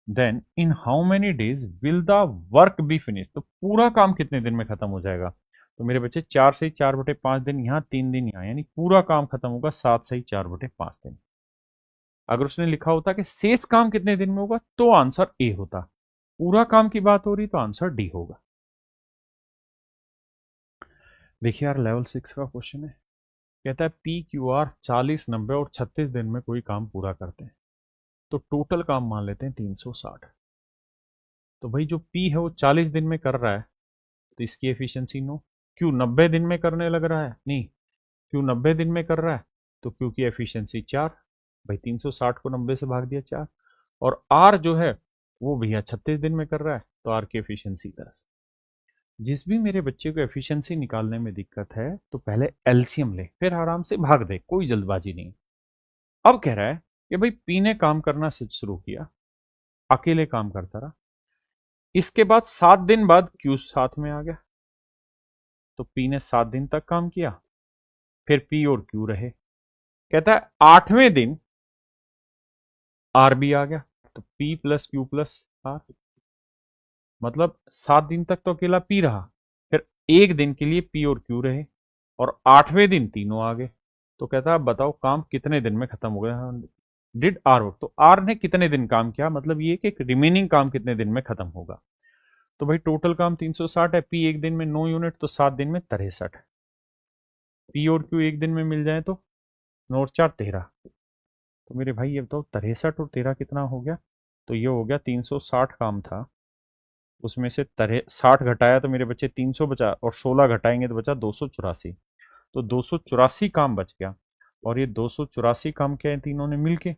then in how many days will the work be finish, तो पूरा काम कितने दिन में खत्म हो जाएगा। तो मेरे बच्चे 4 सही 4/5 दिन यहाँ, 3 दिन यहाँ, यानी पूरा काम खत्म होगा 7 सही 4/5 दिन। अगर उसने लिखा होता कि शेष काम कितने दिन में होगा तो आंसर ए होता, पूरा काम की बात हो रही तो आंसर डी होगा। देखिए यार लेवल 6 का क्वेश्चन है, कहता है पी क्यू आर 40 90 और 36 दिन में कोई काम पूरा करते हैं, तो टोटल काम मान लेते हैं 360। तो भाई जो पी है वो 40 दिन में कर रहा है, तो इसकी एफिशिएंसी 9। क्यू 90 दिन में करने लग रहा है, नहीं, क्यू 90 दिन में कर रहा है, तो क्यू की एफिशिएंसी 4। भाई 360 को 90 से भाग दिया 4। और आर जो है वो भैया 36 दिन में कर रहा है, तो आर की एफिशिएंसी 10। जिस भी मेरे बच्चे को एफिशिएंसी निकालने में दिक्कत है तो पहले एलसीएम ले, फिर आराम से भाग दे, कोई जल्दबाजी नहीं। अब कह रहा है कि भाई पी ने काम करना शुरू किया, अकेले काम करता रहा, इसके बाद 7 दिन बाद क्यू साथ में आ गया, तो पी ने 7 दिन तक काम किया, फिर पी और क्यू रहे। कहता है 8वें दिन आर भी आ गया, तो P plus Q plus R, मतलब 7 दिन तक तो अकेला पी रहा, फिर एक दिन के लिए पी और क्यू रहे, और 8वें दिन तीनों आ गए। तो कहता है बताओ काम कितने दिन में खत्म हो गया, डिड आर वर्क, तो आर ने कितने दिन काम किया, मतलब ये कि रिमेनिंग काम कितने दिन में खत्म होगा। तो भाई टोटल काम 360 है, पी एक दिन में 9 यूनिट, तो 7 दिन में 63। पी और क्यू एक दिन में मिल जाए तो 9 और 4 13। तो मेरे भाई ये बताओ 63 और 13 कितना हो गया, तो ये हो गया 360 काम था, उसमें से 60 घटाया तो मेरे बच्चे 300 बचा, और 16 घटाएंगे तो बचा 284, तो 284 काम बच गया। और ये 284 काम क्या है तीनों ने मिलके,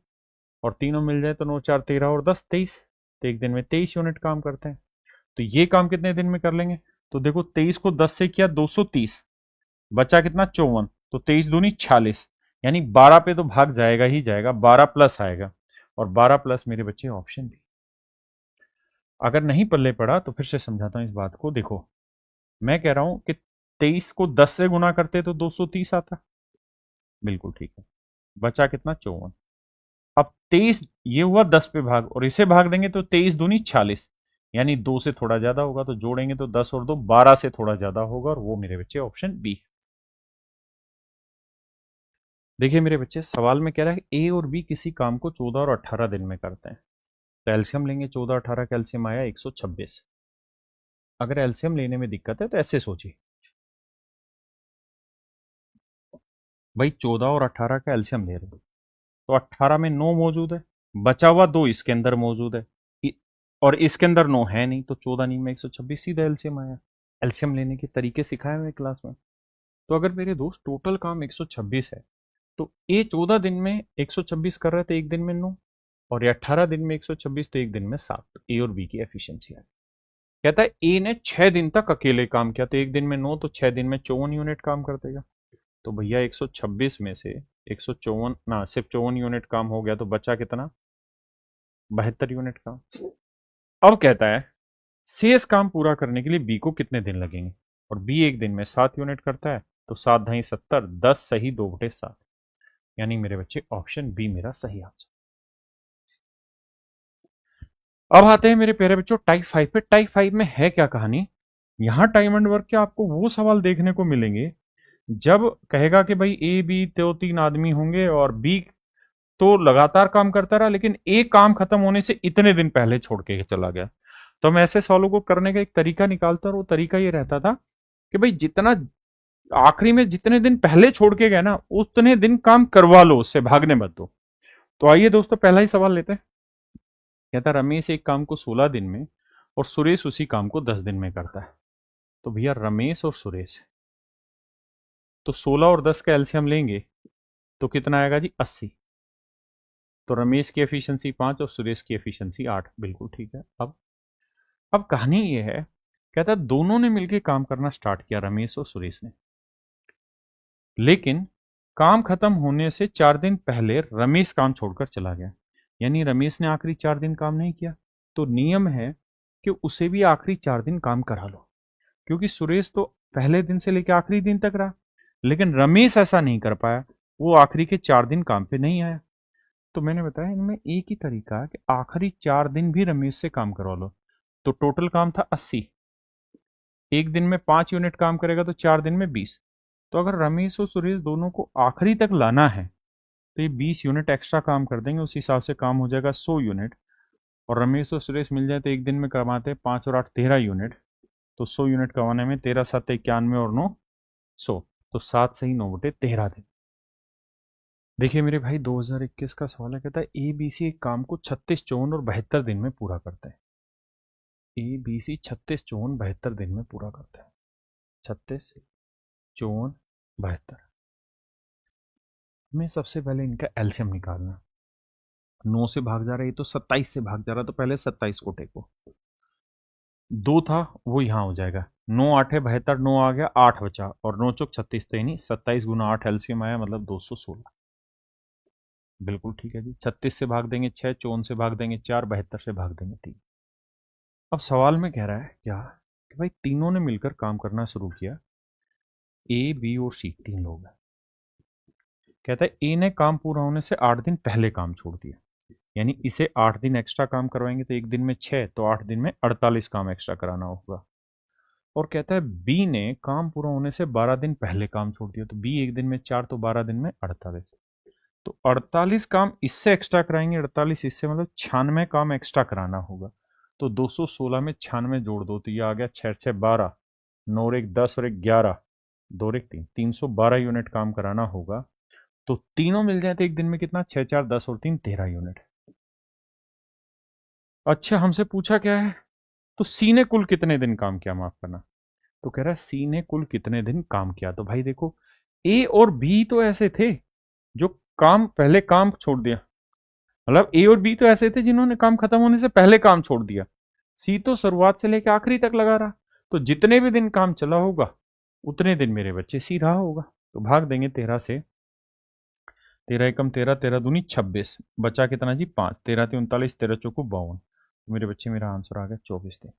और तीनों मिल जाए तो 9 4 13 और 10 23, तो एक दिन में 23 यूनिट काम करते हैं। तो ये काम कितने दिन में कर लेंगे, तो देखो 23 को 10 से किया 230, बचा कितना 54, तो 23 दूनी 46, यानी 12 पे तो भाग जाएगा ही जाएगा, 12 प्लस आएगा, और 12 प्लस मेरे बच्चे ऑप्शन भी। अगर नहीं पल्ले पड़ा तो फिर से समझाता हूं इस बात को, देखो मैं कह रहा हूं कि 23 को 10 से गुना करते तो 230 आता, बिल्कुल ठीक है, बचा कितना 54। अब 23 ये हुआ 10 पे भाग, और इसे भाग देंगे तो 23 दूनी 46, यानी 2 से थोड़ा ज्यादा होगा, तो जोड़ेंगे तो 10 और 2 12 से थोड़ा ज्यादा होगा, और वो मेरे बच्चे ऑप्शन बी। देखिए मेरे बच्चे सवाल में कह रहा है ए और बी किसी काम को 14 और 18 दिन में करते हैं, तो एलसीएम लेंगे, 14 18 का एलसीएम आया 126। अगर एलसीएम लेने में दिक्कत है तो ऐसे सोचिए, भाई 14 और 18 का एलसीएम ले रहे हो, तो 18 में 9 मौजूद है, बचा हुआ 2 इसके अंदर मौजूद है, और इसके अंदर 9 है नहीं, तो 14 नहीं में 126 सीधा एलसीएम आया। एलसीएम लेने के तरीके सिखाए हुए क्लास में। तो अगर मेरे दोस्त टोटल काम 126 है, तो ए 14 दिन में 126 कर रहे थे, एक दिन में 9, और ये 18 दिन में 126, तो एक दिन में 7। ए और बी की एफिशिएंसी है। कहता है ए ने 6 दिन तक अकेले काम किया, तो एक दिन में 9, तो 6 दिन में 54 यूनिट काम कर देगा। तो भैया 126 में से 154 ना, सिर्फ 54 यूनिट काम हो गया, तो बचा कितना? 72 यूनिट काम। अब कहता है शेष काम पूरा करने के लिए बी को कितने दिन लगेंगे, और बी एक दिन में 7 यूनिट करता है, तो 7 ढाई 70, 10 सही 2/7, यानी मेरे बच्चे ऑप्शन बी मेरा सही आंसर। अब आते हैं मेरे प्यारे बच्चों टाइप 5 पे। टाइप 5 में है क्या कहानी? यहां टाइम एंड वर्क के आपको वो सवाल देखने को मिलेंगे जब कहेगा कि भाई ए बी तो 3 आदमी होंगे और बी तो लगातार काम करता रहा, लेकिन एक काम खत्म होने से इतने दिन पहले छोड़ के चला गया। तो हम ऐसे सवालों को करने का एक तरीका निकालते, और वो तरीका ये रहता था कि भाई जितना आखिरी में जितने दिन पहले छोड़ के गए ना, उतने दिन काम करवा लो, उससे भागने मत दो। तो आइए दोस्तों पहला ही सवाल लेते हैं। कहता रमेश एक काम को 16 दिन में और सुरेश उसी काम को 10 दिन में करता है। तो भैया रमेश और सुरेश, तो 16 और 10 का एलसीएम लेंगे तो कितना आएगा जी? 80। तो रमेश की एफिशिएंसी 5 और सुरेश की एफिशिएंसी 8। बिल्कुल ठीक है। अब कहानी ये है, कहता है दोनों ने मिलकर काम करना स्टार्ट किया, रमेश और सुरेश ने, लेकिन काम खत्म होने से 4 दिन पहले रमेश काम छोड़कर चला गया, यानी रमेश ने आखिरी 4 दिन काम नहीं किया। तो नियम है कि उसे भी आखिरी 4 दिन काम करा लो, क्योंकि सुरेश तो पहले दिन से लेकर आखिरी दिन तक रहा, लेकिन रमेश ऐसा नहीं कर पाया, वो आखिरी के 4 दिन काम पे नहीं आया। तो मैंने बताया इनमें एक ही तरीका है कि आखिरी 4 दिन भी रमेश से काम करवा लो। तो टोटल काम था 80, एक दिन में 5 यूनिट काम करेगा तो 4 दिन में 20। तो अगर रमेश और सुरेश दोनों को आखिरी तक लाना है तो ये 20 यूनिट एक्स्ट्रा काम कर देंगे, उस हिसाब से काम हो जाएगा 100 यूनिट। और रमेश और सुरेश मिल जाए तो एक दिन में कमाते हैं 5 और 8 13 यूनिट। तो 100 यूनिट कमाने में 13 7 91 और 9 100, तो 7 सही 9/13 दिन। देखिए मेरे भाई 2021 का सवाल है, कहता है ए बी सी एक काम को 36 54 और 72 दिन में पूरा करता है। ए बी सी 36 54 72 दिन में पूरा करता है। 36 54 72, हमें सबसे पहले इनका एलसीएम निकालना। 9 से भाग जा रहा है, ये तो 27 से भाग जा रहा है, तो पहले 27 को टेको। 2 था वो यहाँ हो जाएगा, 9 8 72, 9 आ गया, 8 बचा, और 9 चौक 36, तो यानी 27 गुना 8 एलसीएम आया, मतलब 216। बिल्कुल ठीक है जी। 36 से भाग देंगे 6, 54 से भाग देंगे 4, 72 से भाग देंगे 3। अब सवाल में कह रहा है क्या कि भाई तीनों ने मिलकर काम करना शुरू किया, ए बी और सी 3 लोग हैं। कहता है ए ने काम पूरा होने से 8 दिन पहले काम छोड़ दिया, यानी इसे 8 दिन एक्स्ट्रा काम करवाएंगे, तो एक दिन में 6, तो 8 दिन में 48 काम एक्स्ट्रा कराना होगा। और कहता है बी ने काम पूरा होने से 12 दिन पहले काम छोड़ दिया, तो बी एक दिन में 4, तो 12 दिन में 48, तो 48 काम इससे एक्स्ट्रा कराएंगे, 48 इससे, मतलब 96 काम एक्स्ट्रा कराना होगा। तो 216 में 96 जोड़ दो, तो ये आ गया 6 6 12, 9 और 1 10 और 1 11, 2 और 1 3, 312 यूनिट काम कराना होगा। तो तीनों मिल जाए तो एक दिन में कितना? 6 4 10 और 3 13 यूनिट। अच्छा हमसे पूछा क्या है, तो सी ने कुल कितने दिन काम किया, माफ करना। तो कह रहा है सी ने कुल कितने दिन काम किया। तो भाई देखो ए और बी तो ऐसे थे जो काम पहले काम छोड़ दिया, मतलब ए और बी तो ऐसे थे जिन्होंने काम खत्म होने से पहले काम छोड़ दिया। सी तो शुरुआत से लेकर आखिरी तक लगा रहा, तो जितने भी दिन काम चला होगा उतने दिन मेरे बच्चे सी रहा होगा। तो भाग देंगे 13 से, 13 एकम 13, 13 दूनी 26, बचा कितना जी? 5, 13 × 39, 13 चौको 52। तो मेरे बच्चे मेरा आंसर आ गया 24 दिन,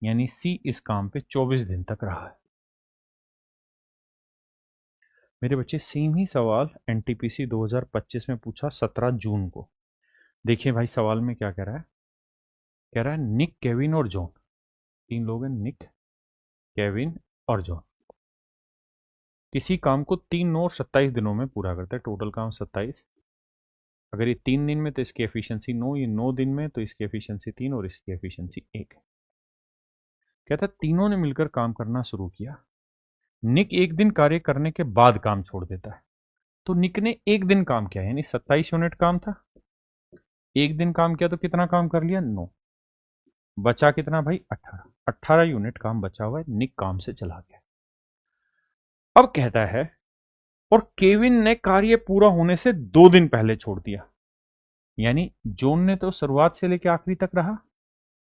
यानी सी इस काम पे 24 दिन तक रहा है। मेरे बच्चे सेम ही सवाल एनटीपीसी 2025 में पूछा 17 जून को। देखिए भाई सवाल में क्या कह रहा है, कह रहा है निक, केविन और जॉन, 3 लोग हैं, निक, केविन और जॉन, किसी काम को 3 9 और 27 दिनों में पूरा करते हैं, टोटल काम 27। अगर ये 3 दिन में तो इसकी एफिशिएंसी 9, ये 9 दिन में तो इसकी एफिशिएंसी 3 और इसकी एफिशिएंसी 1। कहता है तीनों ने मिलकर काम करना शुरू किया, निक एक दिन कार्य करने के बाद काम छोड़ देता है। तो निक ने एक दिन काम किया, यानी 27 यूनिट काम था, एक दिन काम किया तो कितना काम कर लिया? 9, बचा कितना भाई? 18, 18 यूनिट काम बचा हुआ है, निक काम से चला गया। अब कहता है और केविन ने कार्य पूरा होने से 2 दिन पहले छोड़ दिया, यानी जॉन ने तो शुरुआत से लेकर आखिरी तक रहा,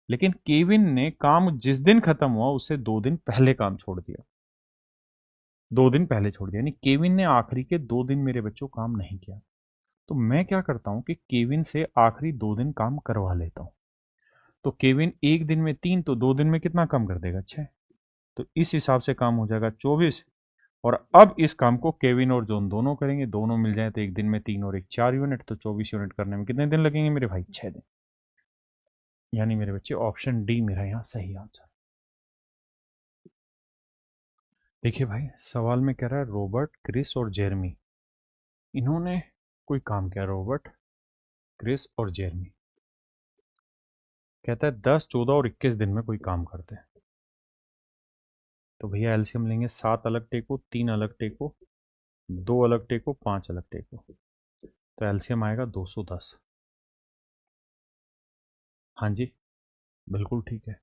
लेकिन केविन ने काम जिस दिन खत्म हुआ उससे 2 दिन पहले काम छोड़ दिया। 2 दिन पहले छोड़ दिया, यानी केविन ने आखिरी के 2 दिन मेरे बच्चों काम नहीं किया। तो मैं क्या करता हूं कि केविन से आखिरी 2 दिन काम करवा लेता हूं। तो केविन एक दिन में 3, तो 2 दिन में कितना काम कर देगा? 6। तो इस हिसाब से काम हो जाएगा 24। और अब इस काम को केविन और जॉन दोनों करेंगे, दोनों मिल जाए तो एक दिन में 3 और एक 4 यूनिट, तो 24 यूनिट करने में कितने दिन लगेंगे मेरे भाई? 6 दिन। यानी मेरे बच्चे ऑप्शन डी मेरा यहाँ सही आंसर। देखिए भाई, सवाल में कह रहा है रॉबर्ट, क्रिस और जेरमी, इन्होंने कोई काम किया। रॉबर्ट, क्रिस और जेरमी, कहता है 10, 14 और 21 दिन में कोई काम करते हैं। तो भैया एलसीएम लेंगे, 7 अलग टेको, 3 अलग टेको, 2 अलग टेको, 5 अलग टेको, तो एलसीएम आएगा 210। हाँ जी, बिल्कुल ठीक है।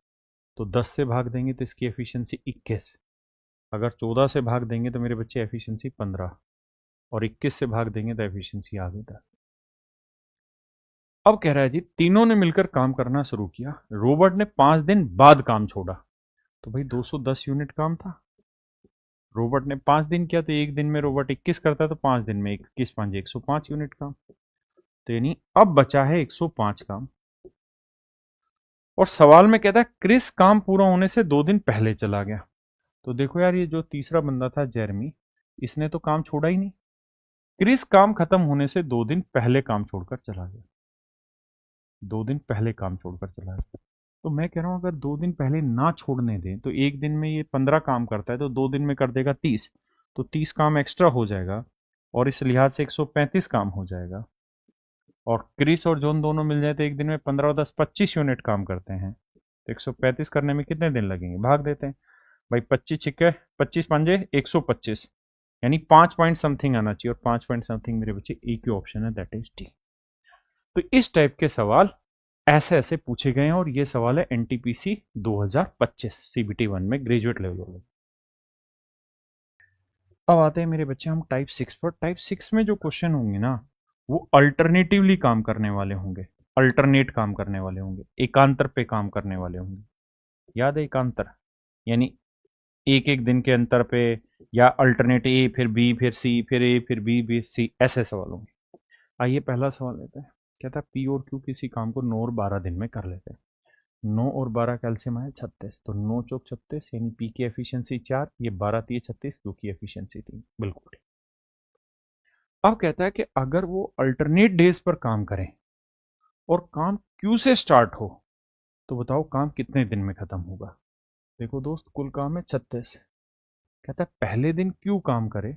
तो 10 से भाग देंगे तो इसकी एफिशिएंसी 21। अगर 14 से भाग देंगे तो मेरे बच्चे एफिशिएंसी 15, और 21 से भाग देंगे तो एफिशिएंसी आ गई 10। अब कह रहा है जी, तीनों ने मिलकर काम करना शुरू किया, रॉबर्ट ने 5 दिन बाद काम छोड़ा। तो भाई 210 यूनिट काम था, रॉबर्ट ने 5 दिन किया, तो एक दिन में रॉबर्ट 21 करता है, तो 5 दिन में 21 5 105 यूनिट काम। तो यानी अब बचा है 105 काम। और सवाल में कहता है क्रिस काम पूरा होने से 2 दिन पहले चला गया। तो देखो यार, ये जो तीसरा बंदा था जेरमी, इसने तो काम छोड़ा ही नहीं। क्रिस काम खत्म होने से 2 दिन पहले काम छोड़कर चला गया, 2 दिन पहले काम छोड़कर चला गया। तो मैं कह रहा हूं, अगर 2 दिन पहले ना छोड़ने दें तो एक दिन में ये 15 काम करता है, तो 2 दिन में कर देगा 30, तो 30 काम एक्स्ट्रा हो जाएगा, और इस लिहाज से 135 काम हो जाएगा। और क्रिस और जॉन दोनों मिल जाए तो एक दिन में 15 और 10 25 यूनिट काम करते हैं, तो 135 करने में कितने दिन लगेंगे? भाग देते हैं भाई, 25 छिक्के 25 पंजे 125, यानी 5 पॉइंट समथिंग आना चाहिए, और 5 पॉइंट समथिंग मेरे बच्चे एक ही ऑप्शन है, दैट इज डी। तो इस टाइप के सवाल ऐसे ऐसे पूछे गए हैं, और ये सवाल है एनटीपीसी 2025 सीबीटी 1 में ग्रेजुएट लेवल वाले। अब आते हैं मेरे बच्चे हम टाइप 6 पर। टाइप 6 में जो क्वेश्चन होंगे ना, वो अल्टरनेटिवली काम करने वाले होंगे, अल्टरनेट काम करने वाले होंगे, एकांतर पे काम करने वाले होंगे। याद है एकांतर? यानी एक एक दिन के अंतर पे, या अल्टरनेट ए फिर बी फिर सी फिर ए फिर बी बी सी, ऐसे सवाल होंगे। आइए पहला सवाल लेते हैं। कहता है पी और क्यू किसी काम को 9 और 12 दिन में कर लेते हैं। 9 और 12 कैल्शियम है 36, तो 9 चौक 36, यानी पी की एफिशिएंसी 4, ये 12 3 36, क्यू की एफिशिएंसी 3, बिल्कुल ठीक। अब कहता है कि अगर वो अल्टरनेट डेज पर काम करें और काम क्यू से स्टार्ट हो, तो बताओ काम कितने दिन में खत्म होगा? देखो दोस्त, कुल काम है 36। कहता है पहले दिन क्यू काम करे,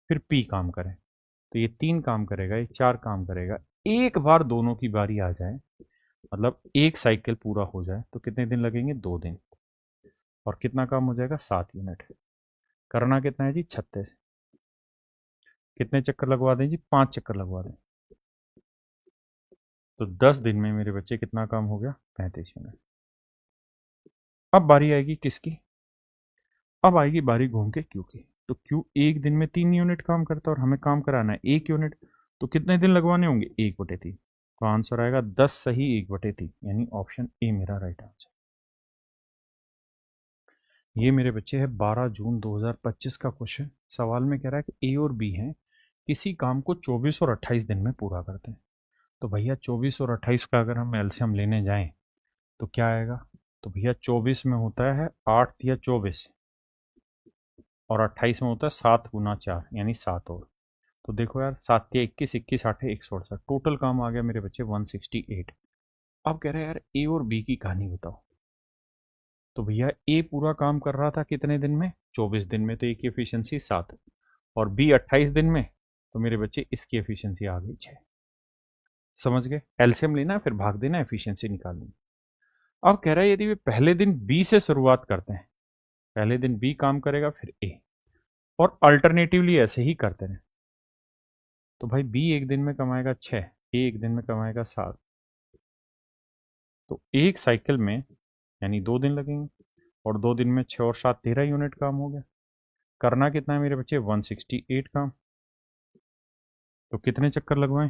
फिर पी काम करे, तो ये 3 काम करेगा, ये 4 काम करेगा। एक बार दोनों की बारी आ जाए, मतलब एक साइकिल पूरा हो जाए, तो कितने दिन लगेंगे? 2 दिन। और कितना काम हो जाएगा? 7 यूनिट। करना कितना है जी? 36। कितने चक्कर लगवा दें जी? 5 चक्कर लगवा दें, तो 10 दिन में मेरे बच्चे कितना काम हो गया? 35 यूनिट। अब बारी आएगी किसकी? अब आएगी बारी घूम के क्यू की। तो क्यू एक दिन में 3 यूनिट काम करता है, और हमें काम कराना है 1 यूनिट, तो कितने दिन लगवाने होंगे? 1/3। तो आंसर आएगा 10 सही 1/3, यानी ऑप्शन ए मेरा राइट आंसर। ये मेरे बच्चे है 12 जून 2025 का क्वेश्चन। सवाल में कह रहा है कि ए और बी हैं, किसी काम को 24 और 28 दिन में पूरा करते हैं। तो भैया 24 और 28 का अगर हम एलसीएम लेने जाएं तो क्या आएगा? तो भैया 24 में होता है 8 या 24, और 28 में होता है 7 × 4, यानी 7 और। तो देखो यार, 7 या 21, 21 8 है 168, टोटल काम आ गया मेरे बच्चे 168। अब कह रहे हैं यार ए और बी की कहानी बताओ। तो भैया ए पूरा काम कर रहा था कितने दिन में? 24 दिन में, तो ए की एफिशिएंसी 7, और बी 28 दिन में, तो मेरे बच्चे इसकी एफिशिएंसी आ गई 6। समझ गए? एलसीएम लेना फिर भाग देना, एफिशिएंसी निकालनी। अब कह रहा है यदि वे पहले दिन बी से शुरुआत करते हैं, पहले दिन बी काम करेगा फिर ए, और अल्टरनेटिवली ऐसे ही करते रहे, तो भाई बी एक दिन में कमाएगा 6, ए एक दिन में कमाएगा 7, तो एक साइकिल में यानी 2 दिन लगेंगे, और 2 दिन में 6 और 7 13 यूनिट काम हो गया। करना कितना है मेरे बच्चे? 168 काम। तो कितने चक्कर लगवाएं?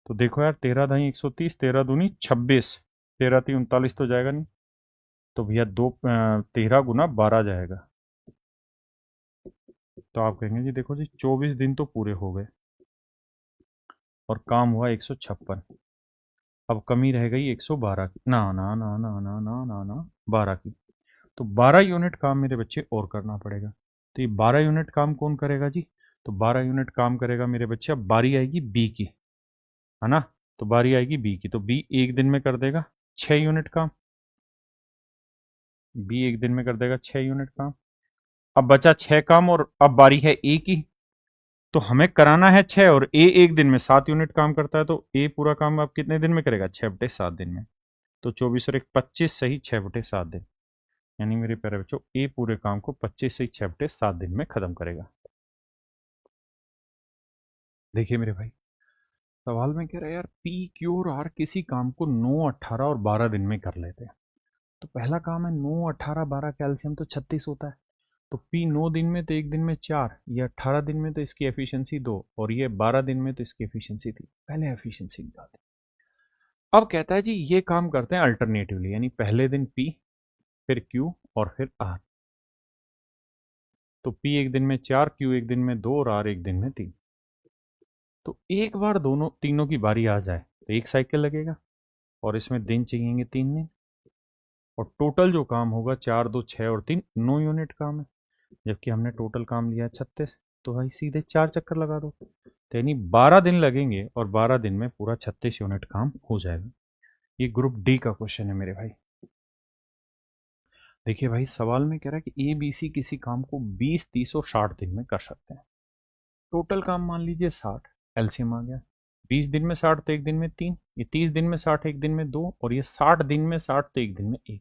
तो देखो यार, 13 दाई 130, 13 दूनी 26, 13 तीन 39 तो जाएगा नहीं, तो भैया 13 × 12 जाएगा, तो आप कहेंगे जी देखो जी 24 दिन तो पूरे हो गए और काम हुआ 156। अब कमी रह गई 112 की, ना ना ना ना ना ना ना ना 12 की। तो 12 यूनिट काम मेरे बच्चे और करना पड़ेगा। तो ये 12 यूनिट काम कौन करेगा जी? तो 12 यूनिट काम करेगा मेरे बच्चे। अब बारी आएगी बी की, है ना? तो बारी आएगी बी की, तो बी एक दिन में कर देगा 6 यूनिट काम। बी एक दिन में कर देगा 6 यूनिट काम। अब बचा 6 काम और अब बारी है ए की। तो हमें कराना है 6 और ए एक दिन में 7 यूनिट काम करता है, तो ए पूरा काम अब कितने दिन में करेगा? 6/7 दिन में। तो 24 और 1 25 सही 6/7 दिन। यानी मेरे प्यारे बच्चों ए पूरे काम को 25 से 6/7 दिन में खत्म करेगा। देखिए मेरे भाई, सवाल में कह रहा है यार पी क्यू और आर किसी काम को 9 18 और 12 दिन में कर लेते हैं। तो पहला काम है 9 18 12 कैल्शियम तो 36 होता है। तो पी 9 दिन में तो एक दिन में 4, ये 18 दिन में तो इसकी एफिशिएंसी 2 और ये 12 दिन में तो इसकी एफिशिएंसी 3। पहले एफिशिएंसी निकालते हैं। अब कहता है जी ये काम करते हैं अल्टरनेटिवली, यानी पहले दिन पी फिर क्यू और फिर आर। तो पी एक दिन में 4, क्यू एक दिन में 2 और आर एक दिन में 3। तो एक बार दोनों तीनों की बारी आ जाए तो एक साइकिल लगेगा और इसमें दिन चाहिए 3 दिन। और टोटल जो काम होगा 4 2 6 और 3 9 यूनिट काम है। जबकि हमने टोटल काम लिया 36। तो भाई सीधे 4 चक्कर लगा दो, तो यानी 12 दिन लगेंगे और 12 दिन में पूरा 36 यूनिट काम हो जाएगा। ये ग्रुप डी का क्वेश्चन है मेरे भाई। देखिए भाई, सवाल में कह रहा है कि ए बी सी किसी काम को 20 30 और 60 दिन में कर सकते हैं। टोटल काम मान लीजिए 60, एलसीएम आ गया। 20 दिन में 60 तो एक दिन में 3, ये 30 दिन में 60 एक दिन में 2 और ये 60 दिन में 60 तो एक दिन में 1।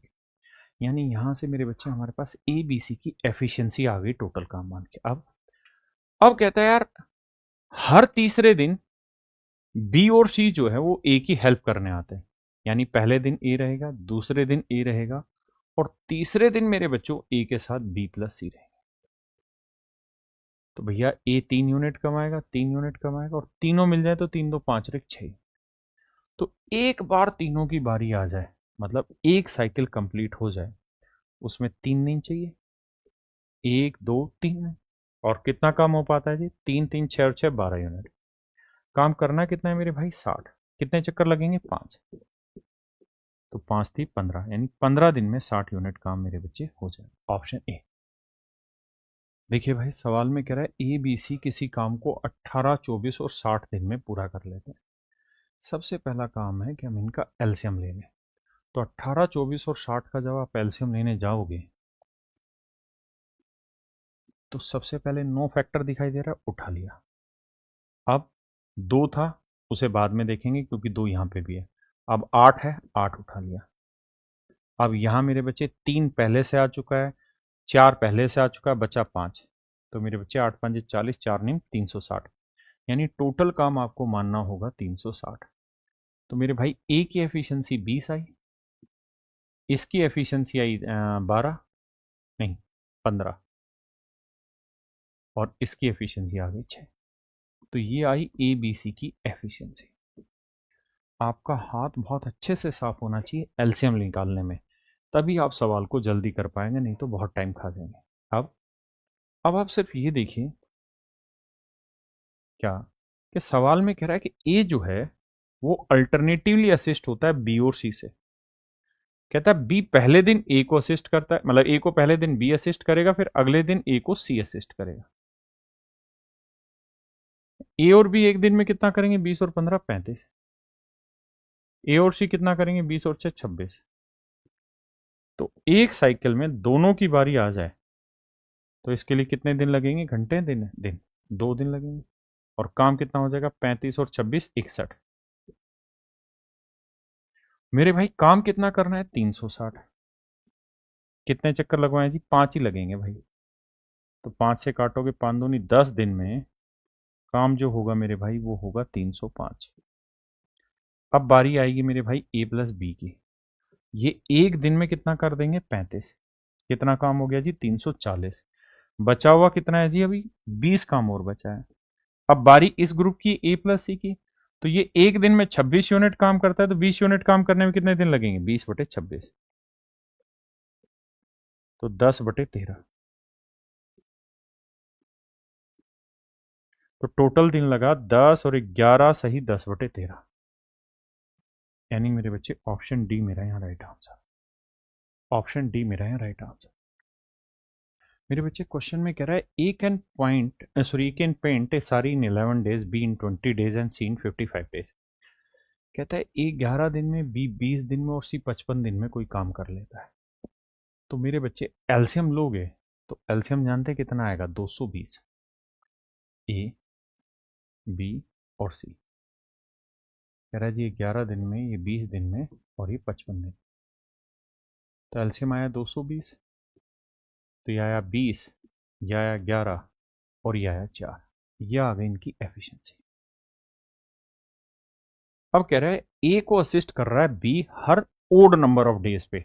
यानी यहां से मेरे बच्चे हमारे पास ए बी सी की एफिशिएंसी आ गई टोटल काम मान के। अब कहता है यार हर तीसरे दिन बी और सी जो है वो ए की हेल्प करने आते हैं। यानी पहले दिन ए रहेगा, दूसरे दिन ए रहेगा और तीसरे दिन मेरे बच्चों ए के साथ बी प्लस सी रहेगा। तो भैया ए 3 यूनिट कमाएगा, 3 यूनिट कमाएगा और तीनों मिल जाए तो 3 2 5 और 1 6। तो एक बार तीनों की बारी आ जाए, मतलब एक साइकिल कंप्लीट हो जाए, उसमें 3 दिन चाहिए। 1 2 3। और कितना काम हो पाता है जी? 3 3 6 और 6 12 यूनिट। काम करना कितना है मेरे भाई? 60। कितने चक्कर लगेंगे? 5। तो 5 थी 15, यानी 15 दिन में 60 यूनिट काम मेरे बच्चे हो जाए। Option A. देखिए भाई, सवाल में कह रहा है ए बी सी किसी काम को 18 24 और 60 दिन में पूरा कर लेते हैं। सबसे पहला काम है कि हम इनका एलसीएम ले लें। तो 18 24 और 60 का जब आप एलसीएम लेने जाओगे तो सबसे पहले नो फैक्टर दिखाई दे रहा है, उठा लिया। अब 2 था, उसे बाद में देखेंगे क्योंकि 2 यहाँ पे भी है। अब 8 है, 8 उठा लिया। अब यहाँ मेरे बच्चे 3 पहले से आ चुका है, 4 पहले से आ चुका है, बचा 5। तो मेरे बच्चे 8 5 40, 4 निम 360। यानी टोटल काम आपको मानना होगा 360। तो मेरे भाई ए की एफिशिएंसी 20 आई, इसकी एफिशिएंसी आई 12 नहीं 15 और इसकी एफिशिएंसी आ गई 6। तो ये आई ए बी सी की एफिशिएंसी। आपका हाथ बहुत अच्छे से साफ होना चाहिए एलसीएम निकालने में, तभी आप सवाल को जल्दी कर पाएंगे, नहीं तो बहुत टाइम खा जाएंगे। अब आप सिर्फ ये देखिए क्या कि सवाल में कह रहा है कि ए जो है वो अल्टरनेटिवली असिस्ट होता है बी और सी से। कहता है बी पहले दिन ए को असिस्ट करता है, मतलब ए को पहले दिन बी असिस्ट करेगा, फिर अगले दिन ए को सी असिस्ट करेगा। ए और बी एक दिन में कितना करेंगे? 20 और 15 35। ए और सी कितना करेंगे? 20 और 6 26। तो एक साइकिल में दोनों की बारी आ जाए तो इसके लिए कितने दिन लगेंगे? घंटे? दिन 2 दिन लगेंगे। और काम कितना हो जाएगा? 35 और 26 61। मेरे भाई काम कितना करना है? 360। कितने चक्कर लगवाएं जी? 5 ही लगेंगे भाई। तो 5 से काटोगे 5 दूनी 10 दिन में काम जो होगा मेरे भाई वो होगा 305। अब बारी आएगी मेरे भाई ए प्लस बी की। ये एक दिन में कितना कर देंगे? 35। कितना काम हो गया जी? 340। बचा हुआ कितना है जी? अभी 20 काम और बचा है। अब बारी इस ग्रुप की ए प्लस सी की। तो ये एक दिन में 26 यूनिट काम करता है, तो 20 यूनिट काम करने में कितने दिन लगेंगे? 20/26। तो 10/13। तो टोटल दिन लगा 10 और 11 सही 10/13, यानी मेरे बच्चे ऑप्शन डी मेरा यहाँ राइट आंसर, ऑप्शन डी मेरा यहाँ राइट आंसर। मेरे बच्चे क्वेश्चन में कह रहा है ए can paint a sari in 11 days, B in 20 days and C in 55 days. कहता है ए 11 दिन में, बी 20 दिन में और सी 55 दिन में कोई काम कर लेता है। तो मेरे बच्चे एलसीएम लोगे तो एलसीएम जानते कितना आएगा, 220, ए बी और सी। कह रहा है जी 11 दिन में, ये 20 दिन में और ये 55 दिन, तो एलसीएम आया 220, तो ये आया 20, यह आया 11 और यह आया 4, यह आ गई इनकी एफिशिएंसी। अब कह रहा है ए को असिस्ट कर रहा है बी हर ओड नंबर ऑफ डेज पे,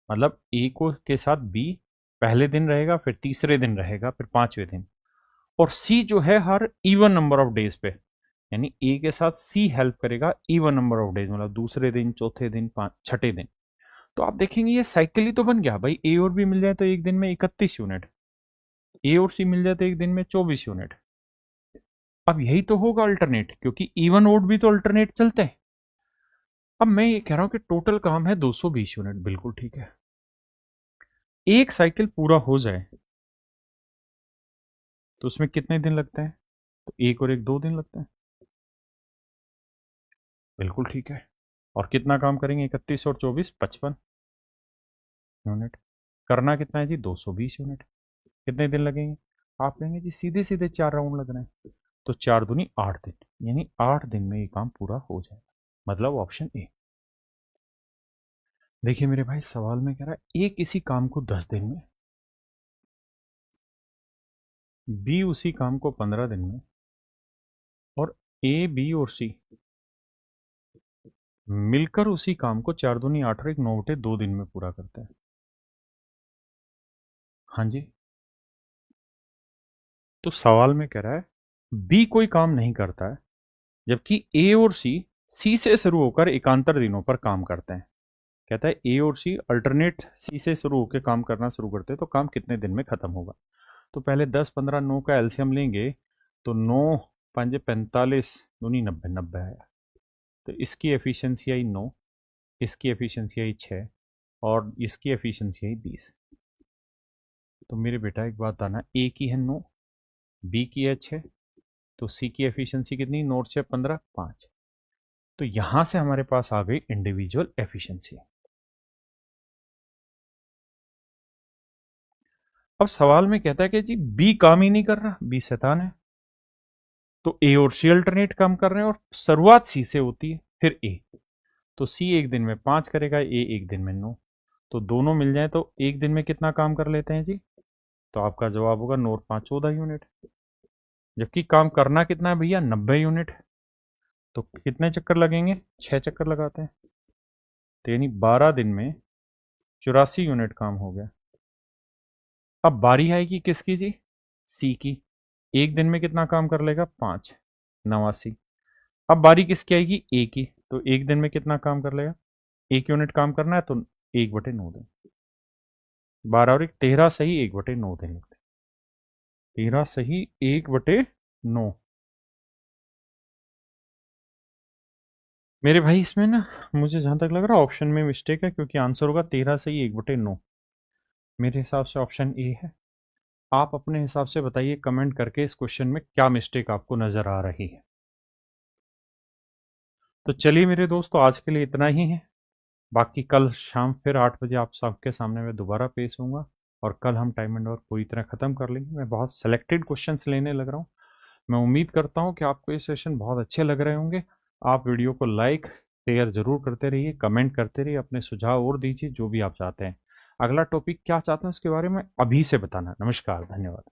मतलब ए को के साथ बी पहले दिन रहेगा, फिर तीसरे दिन रहेगा, फिर 5वें दिन, और सी जो है her even number of days पे, यानी ए के साथ सी हेल्प करेगा इवन नंबर ऑफ डेज, मतलब दूसरे दिन, चौथे दिन, छठे दिन। तो आप देखेंगे ये साइकिल ही तो बन गया भाई, ए और बी मिल जाए तो एक दिन में 31 यूनिट, ए और सी मिल जाए तो एक दिन में 24 यूनिट। अब यही तो होगा अल्टरनेट, क्योंकि इवन ओड भी तो अल्टरनेट चलते हैं। अब मैं ये कह रहा हूं कि टोटल काम है 220 यूनिट, बिल्कुल ठीक है। एक साइकिल पूरा हो जाए तो उसमें कितने दिन लगते हैं, तो एक और एक 2 दिन लगते हैं, बिल्कुल ठीक है। और कितना काम करेंगे, 31 और 24 55 यूनिट। करना कितना है जी, 220 यूनिट। कितने दिन लगेंगे, आप कहेंगे जी सीधे सीधे 4 राउंड लग रहे हैं, तो 4 दूनी 8 दिन, यानी 8 दिन में ये काम पूरा हो जाए, मतलब ऑप्शन ए। देखिए मेरे भाई सवाल में कह रहा है ए किसी काम को 10 दिन में, बी उसी काम को 15 दिन में, और ए बी और सी मिलकर उसी काम को 4 दूनी 8 और 1 9/2 दिन में पूरा करते हैं। हाँ जी, तो सवाल में कह रहा है बी कोई काम नहीं करता है, जबकि ए और सी सी से शुरू होकर एकांतर दिनों पर काम करते हैं। कहता है ए और सी अल्टरनेट सी से शुरू होकर काम करना शुरू करते हैं, तो काम कितने दिन में खत्म होगा। तो पहले 10 15 9 का एलसीएम लेंगे, तो 9 5 45 दूनी 90 90 आया, तो इसकी एफिशिएंसी आई 9, इसकी एफिशिएंसी आई 6 और इसकी एफिशिएंसी आई 20। तो मेरे बेटा एक बात आना, ए की है 9, बी की है 6, तो सी की एफिशिएंसी कितनी, 9 6 15 5। तो यहां से हमारे पास आ गई इंडिविजुअल एफिशिएंसी। अब सवाल में कहता है कि जी बी काम ही नहीं कर रहा, बी शैतान है, तो ए और सी अल्टरनेट काम कर रहे हैं और शुरुआत सी से होती है, फिर ए, तो सी एक दिन में 5 करेगा, ए एक दिन में 9, तो दोनों मिल जाए तो एक दिन में कितना काम कर लेते हैं जी, तो आपका जवाब होगा 9 और 5 14 यूनिट। जबकि काम करना कितना है भैया, 90 यूनिट, तो कितने चक्कर लगेंगे, 6 चक्कर लगाते हैं, तो यानी 12 दिन में 84 यूनिट काम हो गया। अब बारी आएगी किसकी जी, सी की, एक दिन में कितना काम कर लेगा, 5 89। अब बारी किसकी आएगी, ए की, तो एक दिन में कितना काम कर लेगा, 1 यूनिट काम करना है, तो 1/9 दिन, 12 और 1 13 सही 1/9 दिन लगते, 13 सही 1/9। मेरे भाई इसमें ना मुझे जहां तक लग रहा है ऑप्शन में मिस्टेक है, क्योंकि आंसर होगा 13 सही 1/9, मेरे हिसाब से ऑप्शन ए है। आप अपने हिसाब से बताइए कमेंट करके इस क्वेश्चन में क्या मिस्टेक आपको नजर आ रही है। तो चलिए मेरे दोस्तों आज के लिए इतना ही है, बाकी कल शाम फिर 8 बजे आप सबके सामने मैं दोबारा पेश होऊंगा, और कल हम टाइम एंड वर्क पूरी तरह ख़त्म कर लेंगे। मैं बहुत सेलेक्टेड क्वेश्चंस लेने लग रहा हूँ। मैं उम्मीद करता हूँ कि आपको ये सेशन बहुत अच्छे लग रहे होंगे। आप वीडियो को लाइक शेयर ज़रूर करते रहिए, कमेंट करते रहिए, अपने सुझाव और दीजिए जो भी आप चाहते हैं। अगला टॉपिक क्या चाहते हैं उसके बारे में अभी से बताना। नमस्कार, धन्यवाद।